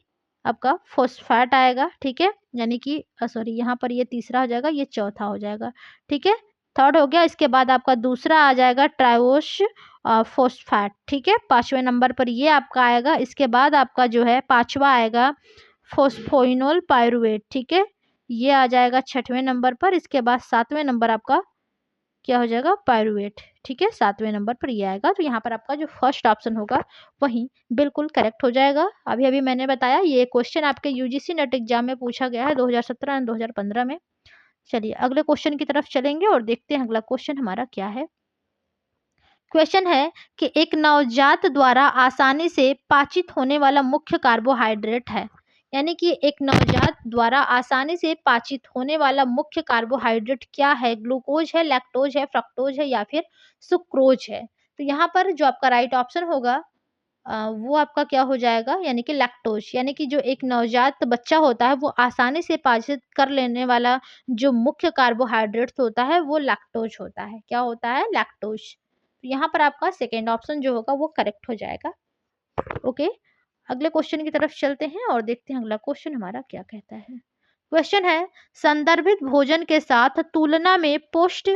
आपका फोस्फेट आएगा, ठीक है, यानी कि सॉरी यहाँ पर ये तीसरा हो जाएगा, ये चौथा हो जाएगा, ठीक है। थर्ड हो गया। इसके बाद आपका दूसरा आ जाएगा ट्राइवोस फोस्फेट, ठीक है, 5वें नंबर पर ये आपका आएगा। इसके बाद आपका जो है 5वां आएगा फोस्फोइनोल पायरुवेट, ठीक है, ये आ जाएगा 6वें नंबर पर। इसके बाद 7वें नंबर आपका क्या हो जाएगा, पायरुवेट, ठीक है, 7वें नंबर पर ये आएगा। तो यहाँ पर आपका जो फर्स्ट ऑप्शन होगा वही बिल्कुल करेक्ट हो जाएगा। अभी अभी मैंने बताया ये क्वेश्चन आपके यूजीसी नेट एग्जाम में पूछा गया है 2017 और 2015 में। चलिए अगले क्वेश्चन की तरफ चलेंगे और देखते हैं अगला क्वेश्चन हमारा क्या है। क्वेश्चन है कि एक नवजात द्वारा आसानी से पाचित होने वाला मुख्य कार्बोहाइड्रेट है, यानी कि एक नवजात द्वारा आसानी से पाचित होने वाला मुख्य कार्बोहाइड्रेट क्या है। ग्लूकोज है, लैक्टोज है, फ्रक्टोज है या फिर सुक्रोज है। तो यहाँ पर जो आपका राइट ऑप्शन होगा वो आपका क्या हो जाएगा, यानी कि लैक्टोज, यानी कि जो एक नवजात बच्चा होता है वो आसानी से पाचित कर लेने वाला जो मुख्य कार्बोहाइड्रेट होता है वो लैक्टोज होता है। क्या होता है, लैक्टोज। तो यहाँ पर आपका सेकेंड ऑप्शन जो होगा वो करेक्ट हो जाएगा। ओके, अगले क्वेश्चन की तरफ चलते हैं और देखते हैं अगला क्वेश्चन हमारा क्या कहता है। क्वेश्चन है संदर्भित भोजन के साथ तुलना में पोस्ट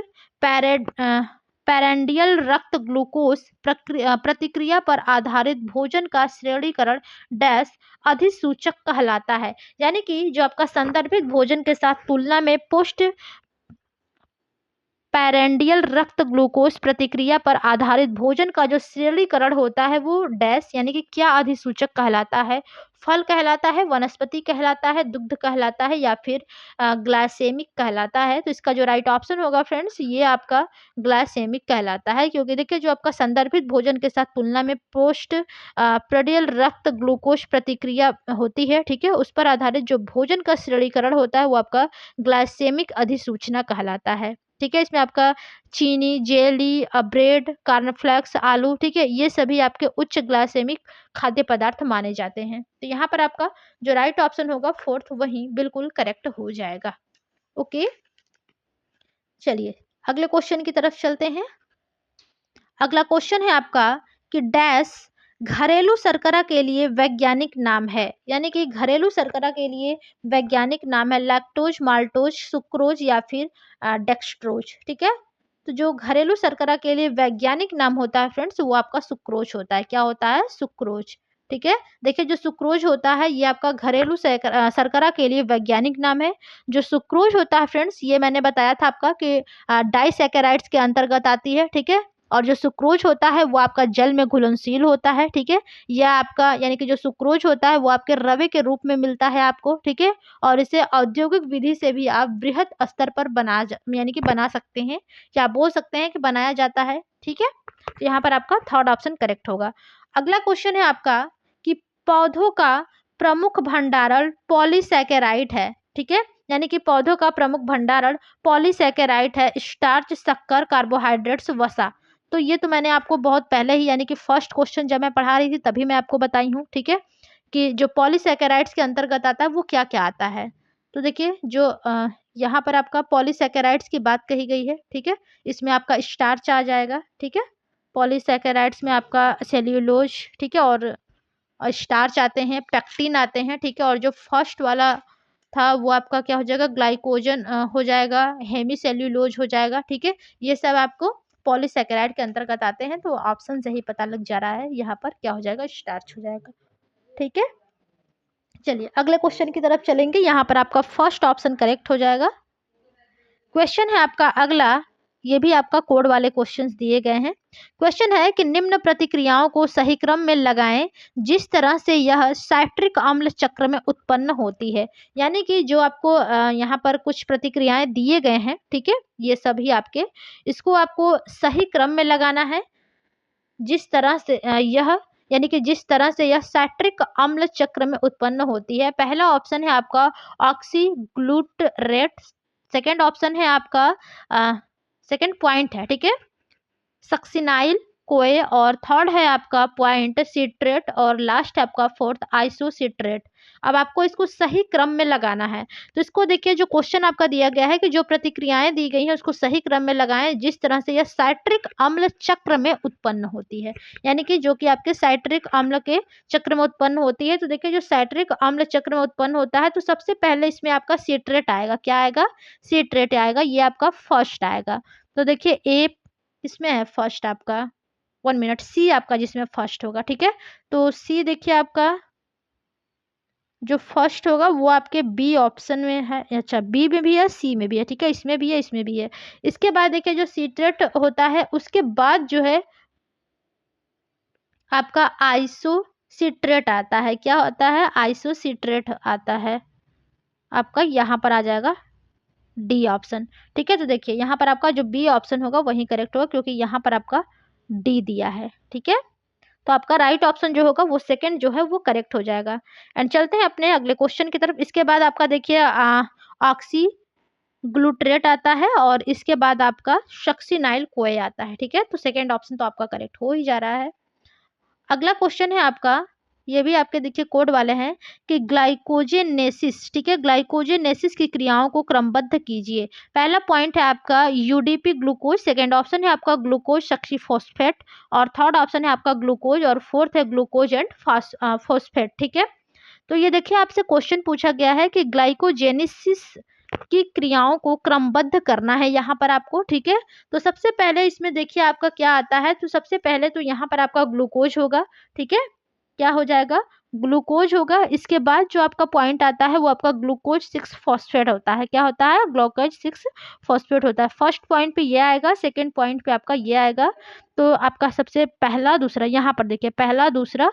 पैरेंडियल रक्त ग्लूकोज प्रतिक्रिया पर आधारित भोजन का श्रेणीकरण डैश अधिसूचक कहलाता है। यानी कि जो आपका संदर्भित भोजन के साथ तुलना में पोस्ट पैरेंडियल रक्त ग्लूकोज प्रतिक्रिया पर आधारित भोजन का जो श्रेणीकरण होता है वो डैश यानी कि क्या अधिसूचक कहलाता है। फल कहलाता है, वनस्पति कहलाता है, दुग्ध कहलाता है या फिर ग्लाइसेमिक कहलाता है। तो इसका जो राइट ऑप्शन होगा फ्रेंड्स ये आपका ग्लाइसेमिक कहलाता है, क्योंकि देखिए जो आपका संदर्भित भोजन के साथ तुलना में पोस्ट प्रेडियल रक्त ग्लूकोज प्रतिक्रिया होती है, ठीक है, उस पर आधारित जो भोजन का श्रेणीकरण होता है वो आपका ग्लाइसेमिक अधिसूचना कहलाता है, ठीक है। इसमें आपका चीनी, जेली, ब्रेड, कॉर्नफ्लेक्स, आलू, ठीक है, ये सभी आपके उच्च ग्लाइसेमिक खाद्य पदार्थ माने जाते हैं। तो यहाँ पर आपका जो राइट ऑप्शन होगा फोर्थ वही बिल्कुल करेक्ट हो जाएगा। ओके, चलिए अगले क्वेश्चन की तरफ चलते हैं। अगला क्वेश्चन है आपका कि डैश घरेलू शर्करा के लिए वैज्ञानिक नाम है, यानी कि घरेलू शर्करा के लिए वैज्ञानिक नाम है लैक्टोज, माल्टोज, सुक्रोज या फिर डेक्सट्रोज, ठीक है। तो जो घरेलू शर्करा के लिए वैज्ञानिक नाम होता है फ्रेंड्स वो आपका सुक्रोज होता है। क्या होता है, सुक्रोज, ठीक है। देखिए जो सुक्रोज होता है ये आपका घरेलू शर्करा के लिए वैज्ञानिक नाम है। जो सुक्रोज होता है फ्रेंड्स ये मैंने बताया था आपका कि डाइसैकेराइड्स के अंतर्गत आती है, ठीक है। और जो सुक्रोज होता है वो आपका जल में घुलनशील होता है, ठीक है। यह आपका यानी कि जो सुक्रोज होता है वो आपके रवे के रूप में मिलता है आपको, ठीक है। और इसे औद्योगिक विधि से भी आप बृहद स्तर पर यानी कि बना सकते हैं, या बोल सकते हैं कि बनाया जाता है, ठीक है। तो यहाँ पर आपका थर्ड ऑप्शन करेक्ट होगा। अगला क्वेश्चन है आपका कि पौधों का प्रमुख भंडारण पॉलीसैकेराइड है, ठीक है, यानी कि पौधों का प्रमुख भंडारण पॉलीसैकेराइड है, स्टार्च, शक्कर, कार्बोहाइड्रेट्स, वसा। तो ये तो मैंने आपको बहुत पहले ही यानी कि फर्स्ट क्वेश्चन जब मैं पढ़ा रही थी तभी मैं आपको बताई हूँ, ठीक है, कि जो पॉलीसैकेराइड्स के अंतर्गत आता है वो क्या क्या आता है। तो देखिए जो यहाँ पर आपका पॉलीसैकेराइड्स की बात कही गई है, ठीक है, इसमें आपका स्टार्च आ जाएगा, ठीक है। पॉलीसैकेराइड्स में आपका सेल्यूलोज, ठीक है, और स्टार्च आते हैं, पेक्टिन आते हैं, ठीक है। और जो फर्स्ट वाला था वो आपका क्या हो जाएगा, ग्लाइकोजन हो जाएगा, हेमीसेल्यूलोज हो जाएगा, ठीक है। ये सब आपको पॉलीसैकेराइड के अंतर्गत आते हैं। तो ऑप्शन से ही पता लग जा रहा है यहाँ पर क्या हो जाएगा, स्टार्च हो जाएगा, ठीक है। चलिए अगले क्वेश्चन की तरफ चलेंगे। यहाँ पर आपका फर्स्ट ऑप्शन करेक्ट हो जाएगा। क्वेश्चन है आपका अगला, ये भी आपका कोड वाले क्वेश्चंस दिए गए हैं। क्वेश्चन है कि निम्न प्रतिक्रियाओं को सही क्रम में लगाएं जिस तरह से यह साइट्रिक अम्ल चक्र में उत्पन्न होती है। यानी कि जो आपको यहाँ पर कुछ प्रतिक्रियाएं दिए गए हैं, ठीक है, ये सभी आपके, इसको आपको सही क्रम में लगाना है जिस तरह से यह यानी कि जिस तरह से यह साइट्रिक अम्ल चक्र में उत्पन्न होती है। पहला ऑप्शन है आपका ऑक्सीग्लूटरेट, सेकेंड ऑप्शन है आपका सेकेंड पॉइंट है, ठीक है, सक्सिनाइल कोए, और थर्ड है आपका पॉइंट सिट्रेट, और लास्ट है आपका फोर्थ आइसोसिट्रेट। अब आपको इसको सही क्रम में लगाना है। तो इसको देखिए, जो क्वेश्चन आपका दिया गया है कि जो प्रतिक्रियाएं दी गई हैं उसको सही क्रम में लगाएं जिस तरह से यह साइट्रिक अम्ल चक्र में उत्पन्न होती है, यानी कि जो कि आपके साइट्रिक अम्ल के चक्र में उत्पन्न होती है। तो देखिए, जो साइट्रिक अम्ल चक्र में उत्पन्न होता है तो सबसे पहले इसमें आपका सिट्रेट आएगा। क्या आएगा? सिट्रेट आएगा, ये आपका फर्स्ट आएगा। तो देखिए, ए इसमें है फर्स्ट आपका, 1 मिनट, सी आपका जिसमें फर्स्ट होगा, ठीक है। तो सी देखिए आपका जो फर्स्ट होगा वो आपके बी ऑप्शन में है। अच्छा, बी में भी है, सी में भी है, ठीक है, इसमें भी है, इसमें भी है। इसके बाद देखिए, जो सिट्रेट होता है उसके बाद जो है आपका आइसोसिट्रेट आता है। क्या होता है? आइसोसिट्रेट आता है आपका, यहाँ पर आ जाएगा डी ऑप्शन, ठीक है। तो देखिए, यहाँ पर आपका जो बी ऑप्शन होगा वही करेक्ट होगा, क्योंकि यहाँ पर आपका डी दिया है, ठीक है। तो आपका राइट ऑप्शन जो होगा वो सेकंड जो है वो करेक्ट हो जाएगा। एंड चलते हैं अपने अगले क्वेश्चन की तरफ। इसके बाद आपका देखिए ऑक्सी ग्लूट्रेट आता है, और इसके बाद आपका सक्सिनाइल कोए आता है, ठीक है। तो सेकंड ऑप्शन तो आपका करेक्ट हो ही जा रहा है। अगला क्वेश्चन है आपका, ये भी आपके देखिए कोड वाले हैं कि ग्लाइकोजेनेसिस, ठीक है, ग्लाइकोजेनेसिस की क्रियाओं को क्रमबद्ध कीजिए। पहला पॉइंट है आपका यूडीपी ग्लूकोज, सेकंड ऑप्शन है आपका ग्लूकोज सक्सीफॉस्फेट, और थर्ड ऑप्शन है आपका ग्लूकोज, और फोर्थ है ग्लूकोज एंड फॉस्फेट, ठीक है। तो ये देखिए, आपसे क्वेश्चन पूछा गया है कि ग्लाइकोजेनेसिस की क्रियाओं को क्रमबद्ध करना है यहाँ पर आपको, ठीक है। तो सबसे पहले इसमें देखिए आपका क्या आता है। तो सबसे पहले तो यहाँ पर आपका ग्लूकोज होगा, ठीक है। क्या हो जाएगा? ग्लूकोज होगा। इसके बाद जो आपका पॉइंट आता है वो आपका ग्लूकोज 6 फॉस्फेट होता है। क्या होता है? ग्लूकोज 6 फॉस्फेट होता है। फर्स्ट पॉइंट पे ये आएगा, सेकंड पॉइंट पे आपका ये आएगा। तो आपका सबसे पहला दूसरा, यहाँ पर देखिए पहला दूसरा,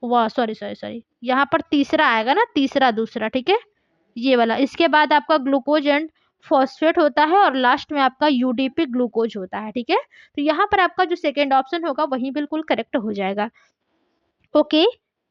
वाह सॉरी सॉरी सॉरी, यहाँ पर तीसरा आएगा ना, तीसरा दूसरा, ठीक है, ये वाला। इसके बाद आपका ग्लूकोज एंड फॉस्फेट होता है, और लास्ट में आपका यूडीपी ग्लूकोज होता है, ठीक है। तो यहाँ पर आपका जो सेकेंड ऑप्शन होगा वही बिल्कुल करेक्ट हो जाएगा। ओके,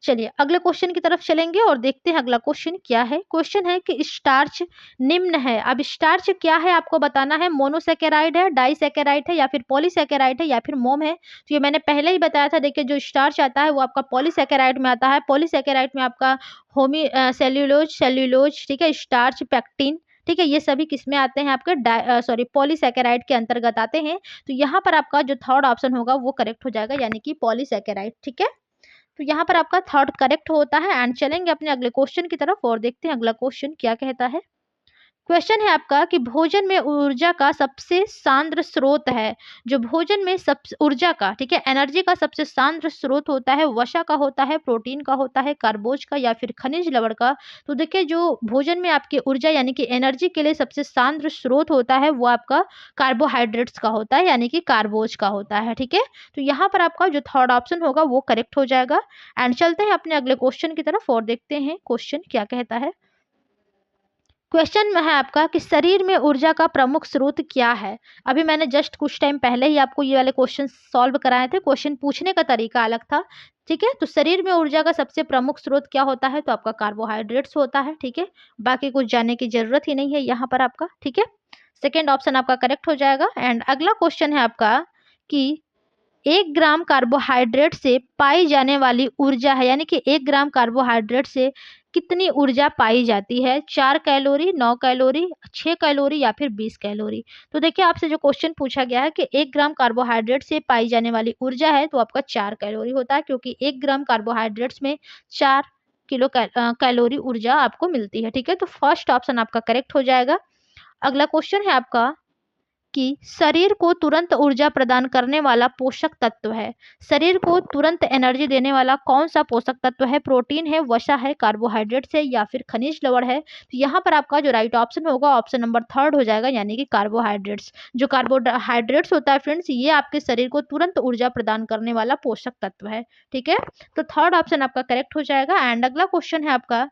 चलिए अगले क्वेश्चन की तरफ चलेंगे और देखते हैं अगला क्वेश्चन क्या है। क्वेश्चन है कि स्टार्च निम्न है। अब स्टार्च क्या है आपको बताना है। मोनोसेकेराइड है, डाइसेकेराइड है, या फिर पॉलीसेकेराइड है, या फिर मोम है। तो ये मैंने पहले ही बताया था। देखिए, जो स्टार्च आता है वो आपका पॉलीसेकेराइड में आता है। पॉलीसेकेराइड में आपका होमी सेल्यूलोज, ठीक है, स्टार्च, पैक्टिन, ठीक है, ये सभी किसमें आते हैं? आपके पॉलीसेकेराइड के अंतर्गत आते हैं। तो यहाँ पर आपका जो थर्ड ऑप्शन होगा वो करेक्ट हो जाएगा, यानी कि पॉलीसेकेराइड, ठीक है। तो यहाँ पर आपका थर्ड करेक्ट होता है। एंड चलेंगे अपने अगले क्वेश्चन की तरफ और देखते हैं अगला क्वेश्चन क्या कहता है। क्वेश्चन है आपका कि भोजन में ऊर्जा का सबसे सांद्र स्रोत है। जो भोजन में सब ऊर्जा का, ठीक है, एनर्जी का सबसे सांद्र स्रोत होता है, वसा का होता है, प्रोटीन का होता है, कार्बोज का, या फिर खनिज लवण का। तो देखिए, जो भोजन में आपकी ऊर्जा यानी कि एनर्जी के लिए सबसे सांद्र स्रोत होता है वो आपका कार्बोहाइड्रेट्स का होता है, यानी कि कार्बोज का होता है, ठीक है। तो यहाँ पर आपका जो थर्ड ऑप्शन होगा वो करेक्ट हो जाएगा। एंड चलते हैं अपने अगले क्वेश्चन की तरफ और देखते हैं क्वेश्चन क्या कहता है। क्वेश्चन में है आपका कि शरीर में ऊर्जा का प्रमुख स्रोत क्या है। अभी मैंने जस्ट कुछ टाइम पहले ही आपको ये वाले क्वेश्चन सॉल्व कराए थे। क्वेश्चन पूछने का तरीका अलग था, ठीक है। तो शरीर में ऊर्जा का सबसे प्रमुख स्रोत क्या होता है? तो आपका कार्बोहाइड्रेट्स होता है, ठीक है। बाकी कुछ जानने की जरूरत ही नहीं है यहाँ पर आपका, ठीक है। सेकेंड ऑप्शन आपका करेक्ट हो जाएगा। एंड अगला क्वेश्चन है आपका कि 1 ग्राम कार्बोहाइड्रेट से पाई जाने वाली ऊर्जा है, यानी कि 1 ग्राम कार्बोहाइड्रेट से कितनी ऊर्जा पाई जाती है? 4 कैलोरी, 9 कैलोरी, 6 कैलोरी, या फिर 20 कैलोरी। तो देखिए, आपसे जो क्वेश्चन पूछा गया है कि 1 ग्राम कार्बोहाइड्रेट से पाई जाने वाली ऊर्जा है, तो आपका 4 कैलोरी होता है, क्योंकि 1 ग्राम कार्बोहाइड्रेट्स में 4 कैलोरी ऊर्जा आपको मिलती है, ठीक है। तो फर्स्ट ऑप्शन आपका करेक्ट हो जाएगा। अगला क्वेश्चन है आपका कि शरीर को तुरंत ऊर्जा प्रदान करने वाला पोषक तत्व है। शरीर को तुरंत एनर्जी देने वाला कौन सा पोषक तत्व है? प्रोटीन है, वसा है, कार्बोहाइड्रेट्स है, या फिर खनिज लवण है। तो यहाँ पर आपका जो राइट ऑप्शन होगा ऑप्शन नंबर थर्ड हो जाएगा, यानी कि कार्बोहाइड्रेट्स। जो कार्बोहाइड्रेट्स होता है फ्रेंड्स, ये आपके शरीर को तुरंत ऊर्जा प्रदान करने वाला पोषक तत्व है, ठीक है। तो थर्ड ऑप्शन आपका करेक्ट हो जाएगा। एंड अगला क्वेश्चन है आपका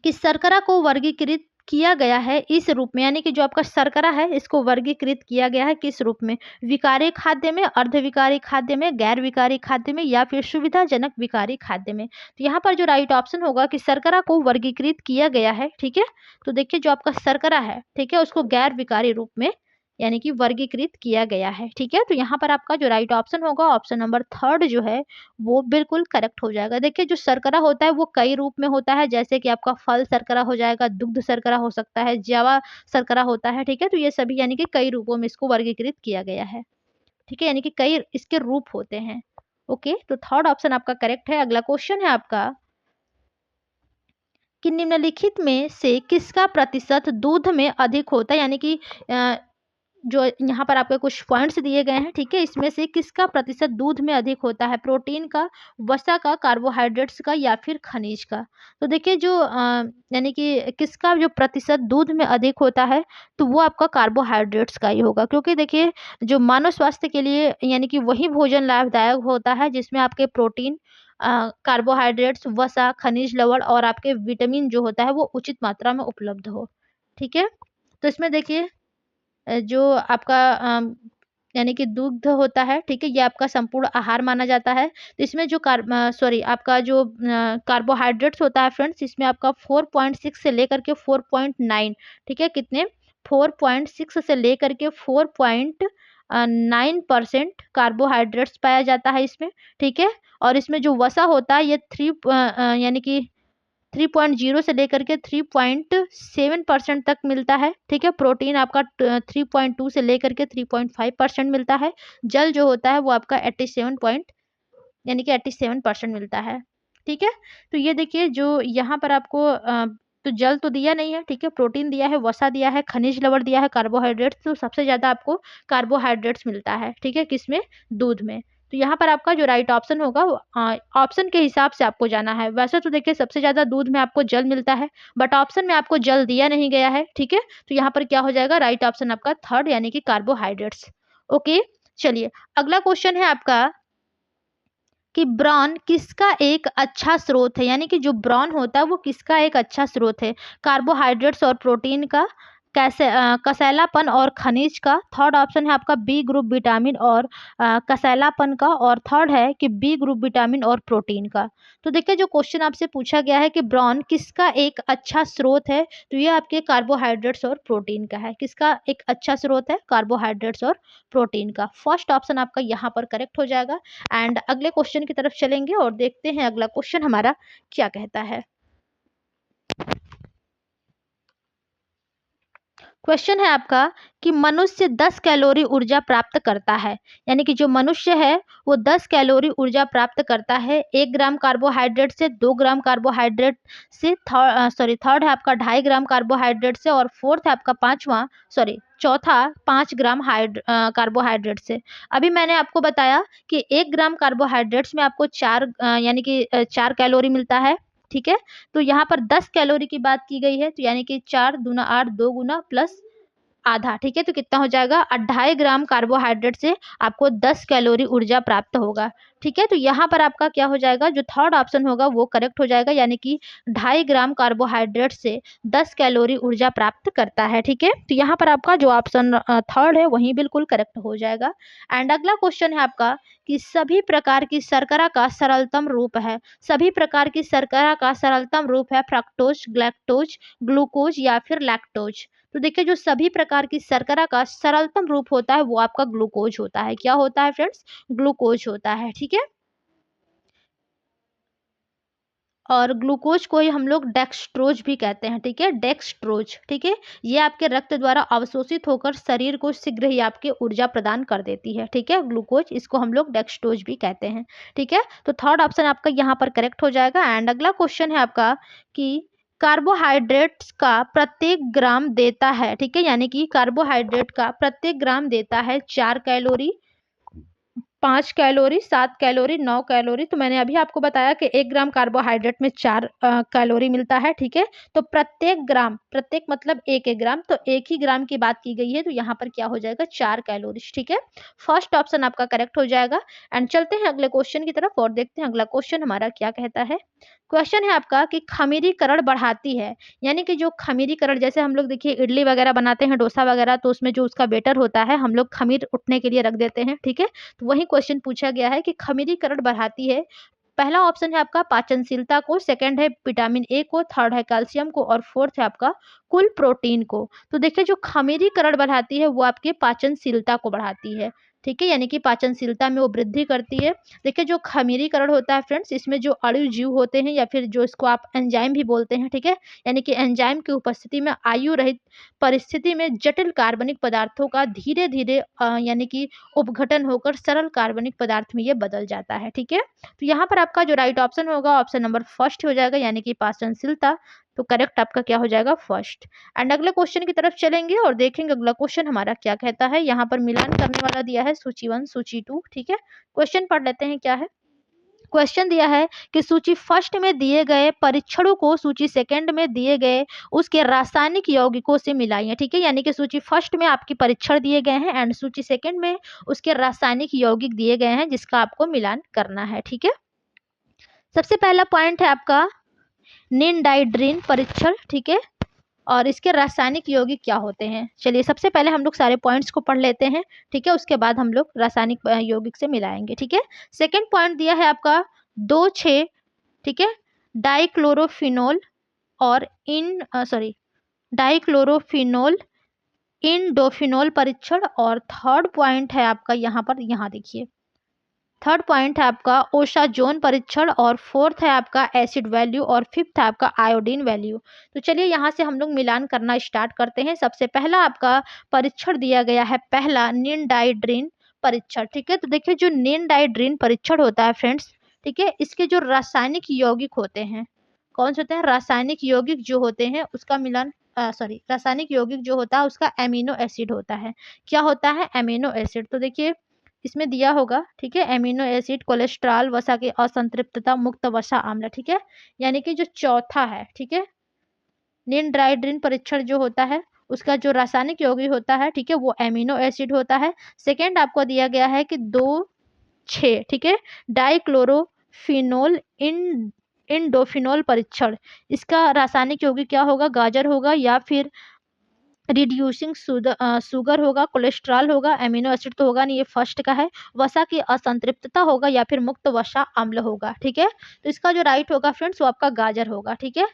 कि शर्करा को वर्गीकृत किया गया है इस रूप में, यानी कि जो आपका शर्करा है इसको वर्गीकृत किया गया है किस रूप में? विकारी खाद्य में, अर्धविकारी खाद्य में, गैर विकारी खाद्य में, या फिर सुविधाजनक विकारी खाद्य में। तो यहाँ पर जो राइट ऑप्शन होगा कि शर्करा को वर्गीकृत किया गया है, ठीक है। तो देखिए, जो आपका शर्करा है, ठीक है, उसको गैर विकारी रूप में यानी कि वर्गीकृत किया गया है। ठीक है, तो यहाँ पर आपका जो राइट ऑप्शन होगा ऑप्शन नंबर थर्ड जो है वो बिल्कुल करेक्ट हो जाएगा। देखिए जो शर्करा होता है वो कई रूप में होता है, जैसे कि आपका फल शर्करा हो जाएगा, दुग्ध शर्करा हो सकता है, जवा शर्करा होता है। ठीक है, तो ये सभी यानी कि कई रूपों में इसको वर्गीकृत किया गया है। ठीक है, यानी कि कई इसके रूप होते हैं। ओके, तो थर्ड ऑप्शन आपका करेक्ट है। अगला क्वेश्चन है आपका कि निम्नलिखित में से किसका प्रतिशत दूध में अधिक होता है, यानी कि जो यहाँ पर आपके कुछ पॉइंट्स दिए गए हैं। ठीक है, इसमें से किसका प्रतिशत दूध में अधिक होता है, प्रोटीन का, वसा का, कार्बोहाइड्रेट्स का या फिर खनिज का। तो देखिए जो यानी कि किसका जो प्रतिशत दूध में अधिक होता है तो वो आपका कार्बोहाइड्रेट्स का ही होगा, क्योंकि देखिए जो मानव स्वास्थ्य के लिए यानी कि वही भोजन लाभदायक होता है जिसमें आपके प्रोटीन, कार्बोहाइड्रेट्स, वसा, खनिज लवण और आपके विटामिन जो होता है वो उचित मात्रा में उपलब्ध हो। ठीक है, तो इसमें देखिए जो आपका यानी कि दुग्ध होता है, ठीक है, ये आपका संपूर्ण आहार माना जाता है। तो इसमें जो आपका जो कार्बोहाइड्रेट्स होता है फ्रेंड्स, इसमें आपका 4.6 से लेकर के 4.9, ठीक है, कितने 4.6 से लेकर के 4.9% कार्बोहाइड्रेट्स पाया जाता है इसमें। ठीक है, और इसमें जो वसा होता है ये यानी कि 3.0 से लेकर के 3.7% तक मिलता है। ठीक है, प्रोटीन आपका 3.2 से लेकर के 3.5% मिलता है। जल जो होता है वो आपका 87 पॉइंट यानी कि 87% मिलता है। ठीक है, तो ये देखिए जो यहाँ पर आपको तो जल तो दिया नहीं है, ठीक है, प्रोटीन दिया है, वसा दिया है, खनिज लवण दिया है, कार्बोहाइड्रेट्स, तो सबसे ज़्यादा आपको कार्बोहाइड्रेट्स मिलता है। ठीक है, किसमें, दूध में। तो यहाँ पर आपका जो राइट ऑप्शन होगा ऑप्शन के हिसाब से आपको जाना है। वैसे तो देखिए सबसे ज़्यादा दूध में आपको जल मिलता है, बट ऑप्शन में आपको जल दिया नहीं गया है। ठीक है, तो यहाँ पर क्या हो जाएगा, राइट ऑप्शन आपका थर्ड यानी कि कार्बोहाइड्रेट्स। ओके, चलिए अगला क्वेश्चन है आपका कि ब्रॉन किसका एक अच्छा स्रोत है, यानी कि जो ब्रॉन होता है वो किसका एक अच्छा स्रोत है, कार्बोहाइड्रेट्स और प्रोटीन का, कैसे कसैलापन और खनिज का। थर्ड ऑप्शन है आपका बी ग्रुप विटामिन और कसैलापन का, और थर्ड है कि बी ग्रुप विटामिन और प्रोटीन का। तो देखिए जो क्वेश्चन आपसे पूछा गया है कि ब्रॉन किसका एक अच्छा स्रोत है, तो ये आपके कार्बोहाइड्रेट्स और प्रोटीन का है। किसका एक अच्छा स्रोत है, कार्बोहाइड्रेट्स और प्रोटीन का। फर्स्ट ऑप्शन आपका यहाँ पर करेक्ट हो जाएगा। एंड अगले क्वेश्चन की तरफ चलेंगे और देखते हैं अगला क्वेश्चन हमारा क्या कहता है। क्वेश्चन है आपका कि मनुष्य 10 कैलोरी ऊर्जा प्राप्त करता है, यानी कि जो मनुष्य है वो 10 कैलोरी ऊर्जा प्राप्त करता है 1 ग्राम कार्बोहाइड्रेट से, 2 ग्राम कार्बोहाइड्रेट से, थर्ड है आपका 2.5 ग्राम कार्बोहाइड्रेट से, और फोर्थ है आपका चौथा 5 ग्राम कार्बोहाइड्रेट से। अभी मैंने आपको बताया कि 1 ग्राम कार्बोहाइड्रेट्स में आपको 4 यानी कि 4 कैलोरी मिलता है। ठीक है, तो यहाँ पर 10 कैलोरी की बात की गई है, तो यानी कि 4 दूना 8, 2 गुना प्लस आधा। ठीक है, तो कितना हो जाएगा, 2.5 ग्राम कार्बोहाइड्रेट से आपको 10 कैलोरी ऊर्जा प्राप्त होगा। ठीक है, तो यहाँ पर आपका क्या हो जाएगा, जो थर्ड ऑप्शन होगा वो करेक्ट हो जाएगा, यानी कि 2.5 ग्राम कार्बोहाइड्रेट से 10 कैलोरी ऊर्जा प्राप्त करता है। ठीक है, तो यहाँ पर आपका जो ऑप्शन थर्ड है वही बिल्कुल करेक्ट हो जाएगा। एंड अगला क्वेश्चन है आपका कि सभी प्रकार की शर्करा का सरलतम रूप है, सभी प्रकार की शर्करा का सरलतम रूप है फ्रक्टोज, ग्लैक्टोज, ग्लूकोज या फिर लैक्टोज। तो देखिए जो सभी प्रकार की शर्करा का सरलतम रूप होता है वो आपका ग्लूकोज होता है। क्या होता है फ्रेंड्स, ग्लूकोज होता है। ठीक है, और ग्लूकोज को ही हम लोग डेक्सट्रोज भी कहते हैं। ठीक है, डेक्सट्रोज। ठीक है, ये आपके रक्त द्वारा अवशोषित होकर शरीर को शीघ्र ही आपके ऊर्जा प्रदान कर देती है। ठीक है, ग्लूकोज, इसको हम लोग डेक्सट्रोज भी कहते हैं। ठीक है, तो थर्ड ऑप्शन आपका यहाँ पर करेक्ट हो जाएगा। एंड अगला क्वेश्चन है आपका कि कार्बोहाइड्रेट्स का प्रत्येक ग्राम देता है, ठीक है, यानी कि कार्बोहाइड्रेट का प्रत्येक ग्राम देता है 4 कैलोरी, 5 कैलोरी, 7 कैलोरी, 9 कैलोरी। तो मैंने अभी आपको बताया कि 1 ग्राम कार्बोहाइड्रेट में 4 कैलोरी मिलता है। ठीक है, तो प्रत्येक ग्राम, प्रत्येक मतलब 1-1 ग्राम, तो 1 ही ग्राम की बात की गई है, तो यहाँ पर क्या हो जाएगा, 4 कैलोरी। ठीक है, फर्स्ट ऑप्शन आपका करेक्ट हो जाएगा। एंड चलते हैं अगले क्वेश्चन की तरफ और देखते हैं अगला क्वेश्चन हमारा क्या कहता है। क्वेश्चन है आपका कि खमीरीकरण बढ़ाती है, यानी कि जो खमीरीकरण, जैसे हम लोग देखिए इडली वगैरह बनाते हैं, डोसा वगैरह, तो उसमें जो उसका बेटर होता है हम लोग खमीर उठने के लिए रख देते हैं। ठीक है, तो वही क्वेश्चन पूछा गया है कि खमीरीकरण बढ़ाती है। पहला ऑप्शन है आपका पाचनशीलता को, सेकंड है विटामिन ए को, थर्ड है कैल्शियम को, और फोर्थ है आपका कुल प्रोटीन को। तो देखिए जो खमीरीकरण बढ़ाती है वो आपके पाचनशीलता को बढ़ाती है, ठीक है, यानी कि पाचनशीलता में वो वृद्धि करती है। देखिए जो खमीरीकरण होता है फ्रेंड्स, इसमें जो अणु जीव होते हैं या फिर जो इसको आप एंजाइम भी बोलते हैं, ठीक है, यानी कि एंजाइम की उपस्थिति में आयु रहित परिस्थिति में जटिल कार्बनिक पदार्थों का धीरे धीरे यानी कि उपघटन होकर सरल कार्बनिक पदार्थ में ये बदल जाता है, ठीक है। तो यहाँ पर आपका जो राइट ऑप्शन होगा ऑप्शन नंबर फर्स्ट हो जाएगा, यानी कि पाचनशीलता। तो करेक्ट आपका क्या हो जाएगा, फर्स्ट। एंड अगले क्वेश्चन की तरफ चलेंगे और देखेंगे अगला क्वेश्चन हमारा क्या कहता है। यहाँ पर मिलान करने वाला दिया है सूची 1 सूची 2, ठीक है। क्वेश्चन पढ़ लेते हैं क्या है। क्वेश्चन दिया है कि सूची फर्स्ट में दिए गए परीक्षणों को सूची सेकंड में दिए गए उसके रासायनिक यौगिकों से मिलाइए, ठीक है, यानी कि सूची फर्स्ट में आपके परीक्षण दिए गए हैं एंड सूची सेकंड में उसके रासायनिक यौगिक दिए गए हैं जिसका आपको मिलान करना है, ठीक है। सबसे पहला पॉइंट है आपका निनडाइड्रीन परीक्षण, ठीक है, और इसके रासायनिक यौगिक क्या होते हैं। चलिए सबसे पहले हम लोग सारे पॉइंट्स को पढ़ लेते हैं, ठीक है, उसके बाद हम लोग रासायनिक यौगिक से मिलाएंगे, ठीक है। सेकंड पॉइंट दिया है आपका 2,6, ठीक है, डाइक्लोरोफिनोल और डाइक्लोरोफिनोल इंडोफिनोल परीक्षण। और थर्ड पॉइंट है आपका यहाँ पर, यहाँ देखिए, थर्ड पॉइंट है आपका ओशाजोन परीक्षण और फोर्थ है आपका एसिड वैल्यू और फिफ्थ है आपका आयोडीन वैल्यू। तो चलिए यहाँ से हम लोग मिलान करना स्टार्ट करते हैं। सबसे पहला आपका परीक्षण दिया गया है पहला निनडाइड्रीन परीक्षण, ठीक है। तो देखिए जो निनडाइड्रीन परीक्षण होता है फ्रेंड्स, ठीक है, इसके जो रासायनिक यौगिक होते हैं, कौन से होते हैं, रासायनिक यौगिक जो होते हैं उसका मिलान रासायनिक यौगिक जो होता है उसका एमिनो एसिड होता है। क्या होता है, एमिनो एसिड। तो देखिए इसमें दिया होगा, ठीक है, एमिनो एसिड, कोलेस्ट्रॉल, वसा की असंतृप्तता, मुक्त वसा अम्ल, ठीक है, यानी कि जो चौथा है, ठीक है, निनडाइड्रीन परीक्षण जो होता है उसका जो रासायनिक यौगिक होता है, ठीक है, वो एमिनो एसिड होता है। सेकेंड आपको दिया गया है कि 2,6, ठीक है, डाइक्लोरोफिनोल इंडोफिनोल परीक्षण, इसका रासायनिक यौगिक क्या होगा, गाजर होगा या फिर रिड्यूसिंग शुगर होगा, कोलेस्ट्रॉल होगा, एमिनो एसिड तो होगा नहीं, ये फर्स्ट का है। वसा की असंतृप्तता होगा या फिर मुक्त वसा अम्ल होगा, ठीक है। तो इसका जो राइट होगा फ्रेंड्स वो आपका गाजर होगा, ठीक है,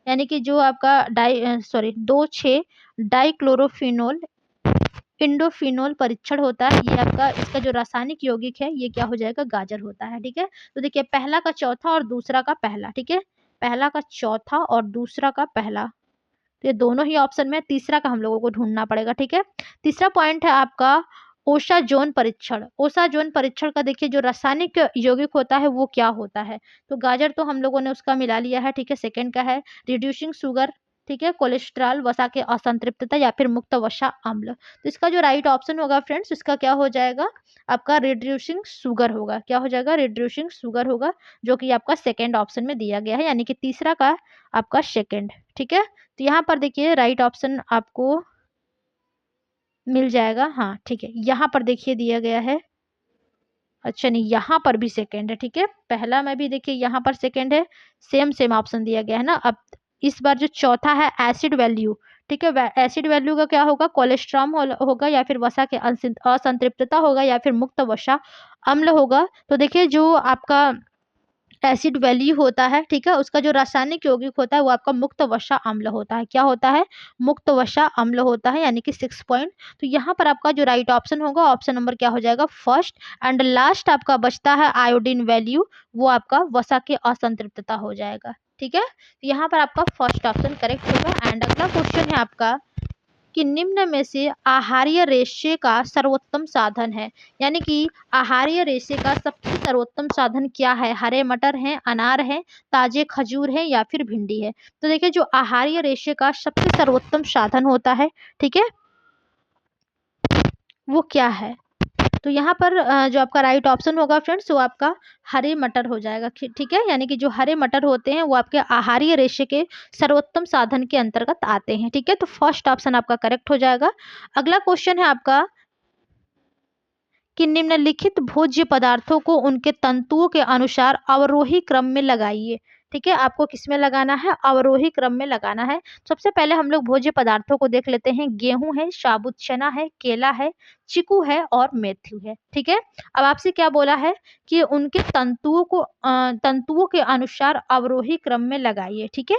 यानी कि जो आपका 2,6 डाइक्लोरोफिनोल इंडोफिनोल परीक्षण होता है, ये आपका इसका जो रासायनिक यौगिक है ये क्या हो जाएगा, गाजर होता है, ठीक है। तो देखिए पहला का चौथा और दूसरा का पहला, ठीक है, पहला का चौथा और दूसरा का पहला, तो ये दोनों ही ऑप्शन में, तीसरा का हम लोगों को ढूंढना पड़ेगा, ठीक है। तीसरा पॉइंट है आपका ओशाजोन परीक्षण। ओशाजोन परीक्षण का देखिए जो रासायनिक यौगिक होता है वो क्या होता है। तो गाजर तो हम लोगों ने उसका मिला लिया है, ठीक है। सेकंड का है रिड्यूसिंग शुगर, ठीक है, कोलेस्ट्रॉल, वसा के असंतृप्तता या फिर मुक्त वसा अम्ल। तो इसका जो राइट ऑप्शन होगा फ्रेंड्स उसका क्या हो जाएगा, आपका रिड्यूसिंग शुगर होगा। क्या हो जाएगा, रिड्यूसिंग शुगर होगा, जो कि आपका सेकेंड ऑप्शन में दिया गया है, यानी कि तीसरा का आपका सेकेंड, ठीक है। तो यहाँ पर देखिए राइट ऑप्शन आपको मिल जाएगा, हाँ ठीक है, यहाँ पर देखिए दिया गया है, अच्छा नहीं यहाँ पर भी सेकेंड है, ठीक है, पहला में भी देखिए यहाँ पर सेकेंड है, सेम सेम ऑप्शन दिया गया है ना। अब इस बार जो चौथा है एसिड वैल्यू, ठीक है, एसिड वैल्यू का क्या होगा, कोलेस्ट्रॉल होगा या फिर वसा के असंतृप्तता होगा या फिर मुक्त वसा अम्ल होगा। तो देखिए जो आपका एसिड वैल्यू होता है, ठीक है, उसका जो रासायनिक यौगिक होता है वो आपका मुक्त वसा अम्ल होता है। क्या होता है, मुक्त वसा अम्ल होता है, यानी कि 6 पॉइंट। तो यहाँ पर आपका जो राइट ऑप्शन होगा ऑप्शन नंबर क्या हो जाएगा, फर्स्ट। एंड लास्ट आपका बचता है आयोडीन वैल्यू, वो आपका वसा के असंतृप्तता हो जाएगा, ठीक है। तो यहाँ पर आपका फर्स्ट ऑप्शन करेक्ट होगा। एंड अगला क्वेश्चन है आपका कि निम्न में से आहारीय रेशे का सर्वोत्तम साधन है, यानी कि आहारीय रेशे का सबसे सर्वोत्तम साधन क्या है। हरे मटर हैं, अनार है, ताजे खजूर है या फिर भिंडी है। तो देखिए जो आहारीय रेशे का सबसे सर्वोत्तम साधन होता है, ठीक है, वो क्या है। तो यहाँ पर जो आपका राइट ऑप्शन होगा फ्रेंड्स वो आपका हरे मटर हो जाएगा, ठीक है, यानी कि जो हरे मटर होते हैं वो आपके आहारीय रेशे के सर्वोत्तम साधन के अंतर्गत आते हैं, ठीक है। तो फर्स्ट ऑप्शन आपका करेक्ट हो जाएगा। अगला क्वेश्चन है आपका कि निम्नलिखित भोज्य पदार्थों को उनके तंतुओं के अनुसार अवरोही क्रम में लगाइए, ठीक है, आपको किसमें लगाना है, अवरोही क्रम में लगाना है। सबसे पहले हम लोग भोज्य पदार्थों को देख लेते हैं। गेहूं है, साबुत चना है, केला है, चीकू है और मेथी है, ठीक है। अब आपसे क्या बोला है कि उनके तंतुओं के अनुसार अवरोही क्रम में लगाइए, ठीक है।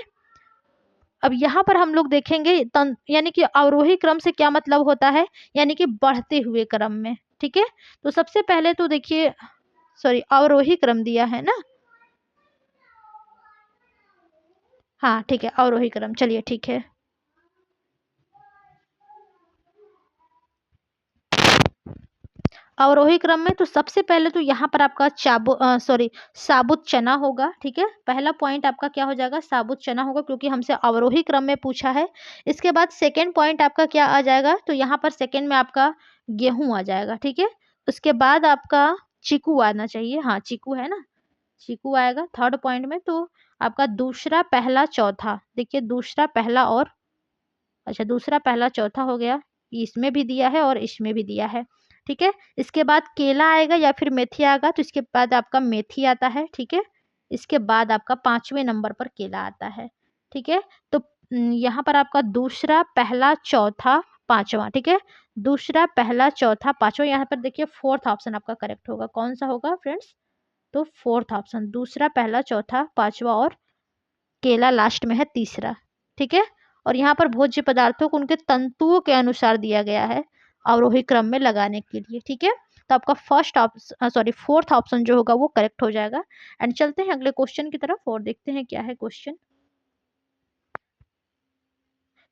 अब यहाँ पर हम लोग देखेंगे यानी कि अवरोही क्रम से क्या मतलब होता है, यानी कि बढ़ते हुए क्रम में। ठीक है, तो सबसे पहले तो देखिए, सॉरी, अवरोही क्रम दिया है ना। हाँ ठीक है, अवरोही क्रम, चलिए ठीक है। अवरोही क्रम में तो सबसे पहले तो यहाँ पर आपका साबुत चना होगा। ठीक है, पहला पॉइंट आपका क्या हो जाएगा, साबुत चना होगा, क्योंकि हमसे अवरोही क्रम में पूछा है। इसके बाद सेकेंड पॉइंट आपका क्या आ जाएगा, तो यहाँ पर सेकेंड में आपका गेहूं आ जाएगा। ठीक है, उसके बाद आपका चीकू आना चाहिए, हाँ चीकू है ना, चीकू आएगा थर्ड पॉइंट में। तो आपका दूसरा, पहला, चौथा, देखिए दूसरा, पहला और, अच्छा दूसरा, पहला, चौथा हो गया, इसमें भी दिया है और इसमें भी दिया है। ठीक है, इसके बाद केला आएगा या फिर मेथी आएगा, तो इसके बाद आपका मेथी आता है। ठीक है, इसके बाद आपका 5वें नंबर पर केला आता है। ठीक है, तो यहाँ पर आपका दूसरा, पहला, चौथा, पांचवा। ठीक है, दूसरा, पहला, चौथा, पांचवा, यहाँ पर देखिए फोर्थ ऑप्शन आपका करेक्ट होगा। कौन सा होगा फ्रेंड्स, तो फोर्थ ऑप्शन, दूसरा, पहला, चौथा, पांचवा और केला लास्ट में है तीसरा। ठीक है, और यहाँ पर भोज्य पदार्थों को उनके तंतुओं के अनुसार दिया गया है अवरोही क्रम में लगाने के लिए। ठीक है, तो आपका first option, sorry fourth option जो होगा वो करेक्ट हो जाएगा। एंड चलते हैं अगले क्वेश्चन की तरफ और देखते हैं क्या है क्वेश्चन।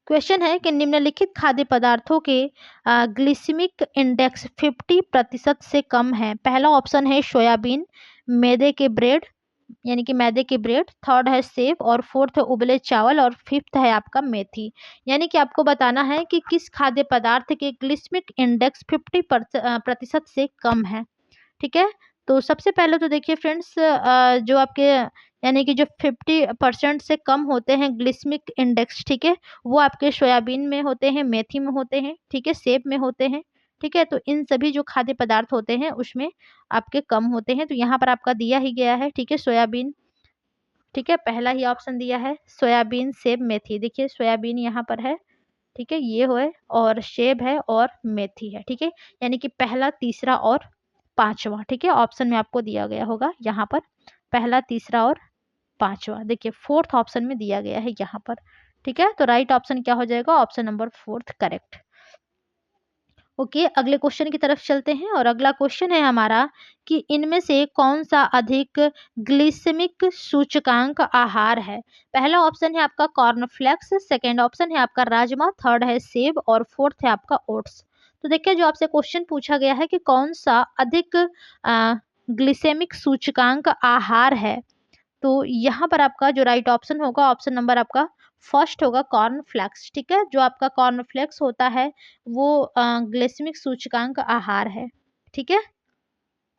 क्वेश्चन है कि निम्नलिखित खाद्य पदार्थों के ग्लिसेमिक इंडेक्स 50% से कम है। पहला ऑप्शन है सोयाबीन, मैदे के ब्रेड, यानी कि मैदे की ब्रेड, थर्ड है सेब, और फोर्थ है उबले चावल, और फिफ्थ है आपका मेथी। यानी कि आपको बताना है कि किस खाद्य पदार्थ के ग्लिसेमिक इंडेक्स 50% से कम है। ठीक है, तो सबसे पहले तो देखिए फ्रेंड्स, जो आपके यानी कि जो 50% से कम होते हैं ग्लिसेमिक इंडेक्स, ठीक है, वो आपके सोयाबीन में होते हैं, मेथी में होते हैं, ठीक है, सेब में होते हैं। ठीक है, तो इन सभी जो खाद्य पदार्थ होते हैं उसमें आपके कम होते हैं। तो यहाँ पर आपका दिया ही गया है। ठीक है, सोयाबीन, ठीक है, पहला ही ऑप्शन दिया है सोयाबीन, सेब, मेथी। देखिए सोयाबीन यहाँ पर है, ठीक है, ये है, और सेब है और मेथी है। ठीक है, यानी कि पहला, तीसरा और पांचवा। ठीक है, ऑप्शन में आपको दिया गया होगा यहाँ पर पहला, तीसरा और पांचवा। देखिए फोर्थ ऑप्शन में दिया गया है यहाँ पर। ठीक है, तो राइट ऑप्शन क्या हो जाएगा, option number fourth correct. Okay, अगले क्वेश्चन की तरफ चलते हैं और अगला क्वेश्चन है हमारा कि इनमें से कौन सा अधिक ग्लिसेमिक सूचकांक आहार है। पहला ऑप्शन है आपका कॉर्नफ्लेक्स, सेकेंड ऑप्शन है आपका राजमा, थर्ड है सेब और फोर्थ है आपका ओट्स। तो देखिए जो आपसे क्वेश्चन पूछा गया है कि कौन सा अधिक ग्लिसेमिक सूचकांक आहार है, तो यहाँ पर आपका जो राइट ऑप्शन होगा, ऑप्शन नंबर आपका फर्स्ट होगा कॉर्नफ्लेक्स। ठीक है, जो आपका कॉर्नफ्लेक्स होता है वो ग्लिसेमिक सूचकांक आहार है। ठीक है,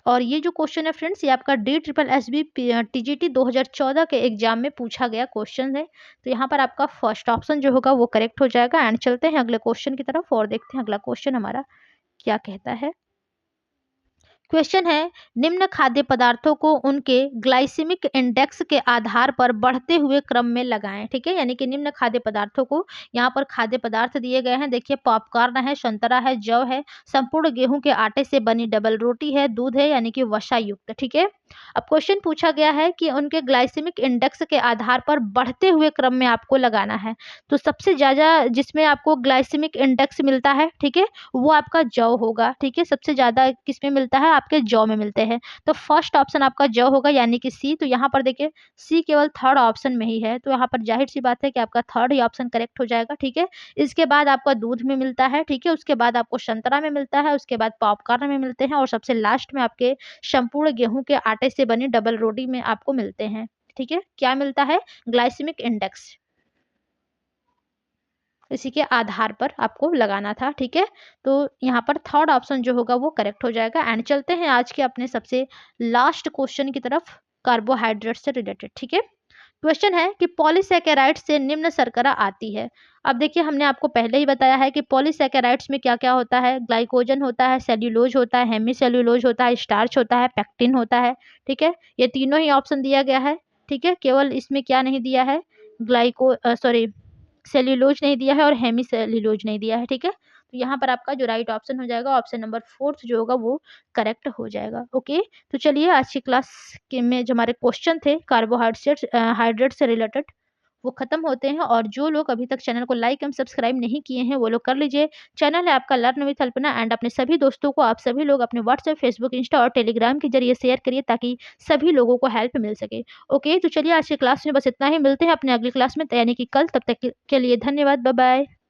और ये जो क्वेश्चन है फ्रेंड्स, ये आपका DSSB TGT 2014 के एग्जाम में पूछा गया क्वेश्चन है। तो यहाँ पर आपका फर्स्ट ऑप्शन जो होगा वो करेक्ट हो जाएगा। एंड चलते हैं अगले क्वेश्चन की तरफ और देखते हैं अगला क्वेश्चन हमारा क्या कहता है। क्वेश्चन है, निम्न खाद्य पदार्थों को उनके ग्लाइसेमिक इंडेक्स के आधार पर बढ़ते हुए क्रम में लगाएं। ठीक है, यानी कि निम्न खाद्य पदार्थों को, यहाँ पर खाद्य पदार्थ दिए गए हैं। देखिए पॉपकॉर्न है, संतरा है, जौ है, संपूर्ण गेहूं के आटे से बनी डबल रोटी है, दूध है यानी कि वसा युक्त। ठीक है, अब क्वेश्चन पूछा गया है कि उनके ग्लाइसेमिक इंडेक्स के आधार पर बढ़ते हुए क्रम में आपको लगाना है। तो सबसे ज्यादा जिसमें आपको ग्लाइसेमिक इंडेक्स मिलता है, ठीक है, वो आपका जौ होगा। ठीक है, सबसे ज्यादा किसमें मिलता है, आपके जौ में मिलते हैं। तो फर्स्ट ऑप्शन आपका जौ होगा यानी कि सी। तो यहाँ पर देखिए सी केवल थर्ड ऑप्शन में ही है, तो यहाँ पर जाहिर सी बात है कि आपका थर्ड ही ऑप्शन करेक्ट हो जाएगा। ठीक है, इसके बाद आपका दूध में मिलता है, ठीक है, उसके बाद आपको संतरा में मिलता है, उसके बाद पॉपकॉर्न में मिलते हैं, और सबसे लास्ट में आपके संपूर्ण गेहूं के आटे से बनी डबल रोटी में आपको मिलते हैं। ठीक है, क्या मिलता है, ग्लाइसेमिक इंडेक्स, इसी के आधार पर आपको लगाना था। ठीक है, तो यहाँ पर थर्ड ऑप्शन जो होगा वो करेक्ट हो जाएगा। एंड चलते हैं आज के अपने सबसे लास्ट क्वेश्चन की तरफ, कार्बोहाइड्रेट से रिलेटेड। ठीक है, क्वेश्चन है कि पॉलीसैकेराइड्स से निम्न शर्करा आती है। अब देखिए हमने आपको पहले ही बताया है कि पॉलीसैकेराइड्स में क्या क्या होता है, ग्लाइकोजन होता है, सेल्यूलोज होता है, हेमी सेल्यूलोज होता है, स्टार्च होता है, पेक्टिन होता है। ठीक है, ये तीनों ही ऑप्शन दिया गया है। ठीक है, केवल इसमें क्या नहीं दिया है, सेल्यूलोज नहीं दिया है और हेमी सेल्यूलोज नहीं दिया है। ठीक है, तो यहाँ पर आपका जो राइट ऑप्शन हो जाएगा, ऑप्शन नंबर फोर्थ जो होगा वो करेक्ट हो जाएगा। ओके, तो चलिए आज की क्लास के में जो हमारे क्वेश्चन थे कार्बोहाइड्रेट हाइड्रेट से रिलेटेड वो ख़त्म होते हैं और जो लोग अभी तक चैनल को लाइक एवं सब्सक्राइब नहीं किए हैं, वो लोग कर लीजिए। चैनल है आपका लर्न विथ अल्पना एंड अपने सभी दोस्तों को आप सभी लोग अपने व्हाट्सएप, फेसबुक, इंस्टा और टेलीग्राम के ज़रिए शेयर करिए ताकि सभी लोगों को हेल्प मिल सके। ओके, तो चलिए आज की क्लास में बस इतना ही, मिलते हैं अपने अगली क्लास में यानी कि कल, तब तक के लिए धन्यवाद, बाय बाय।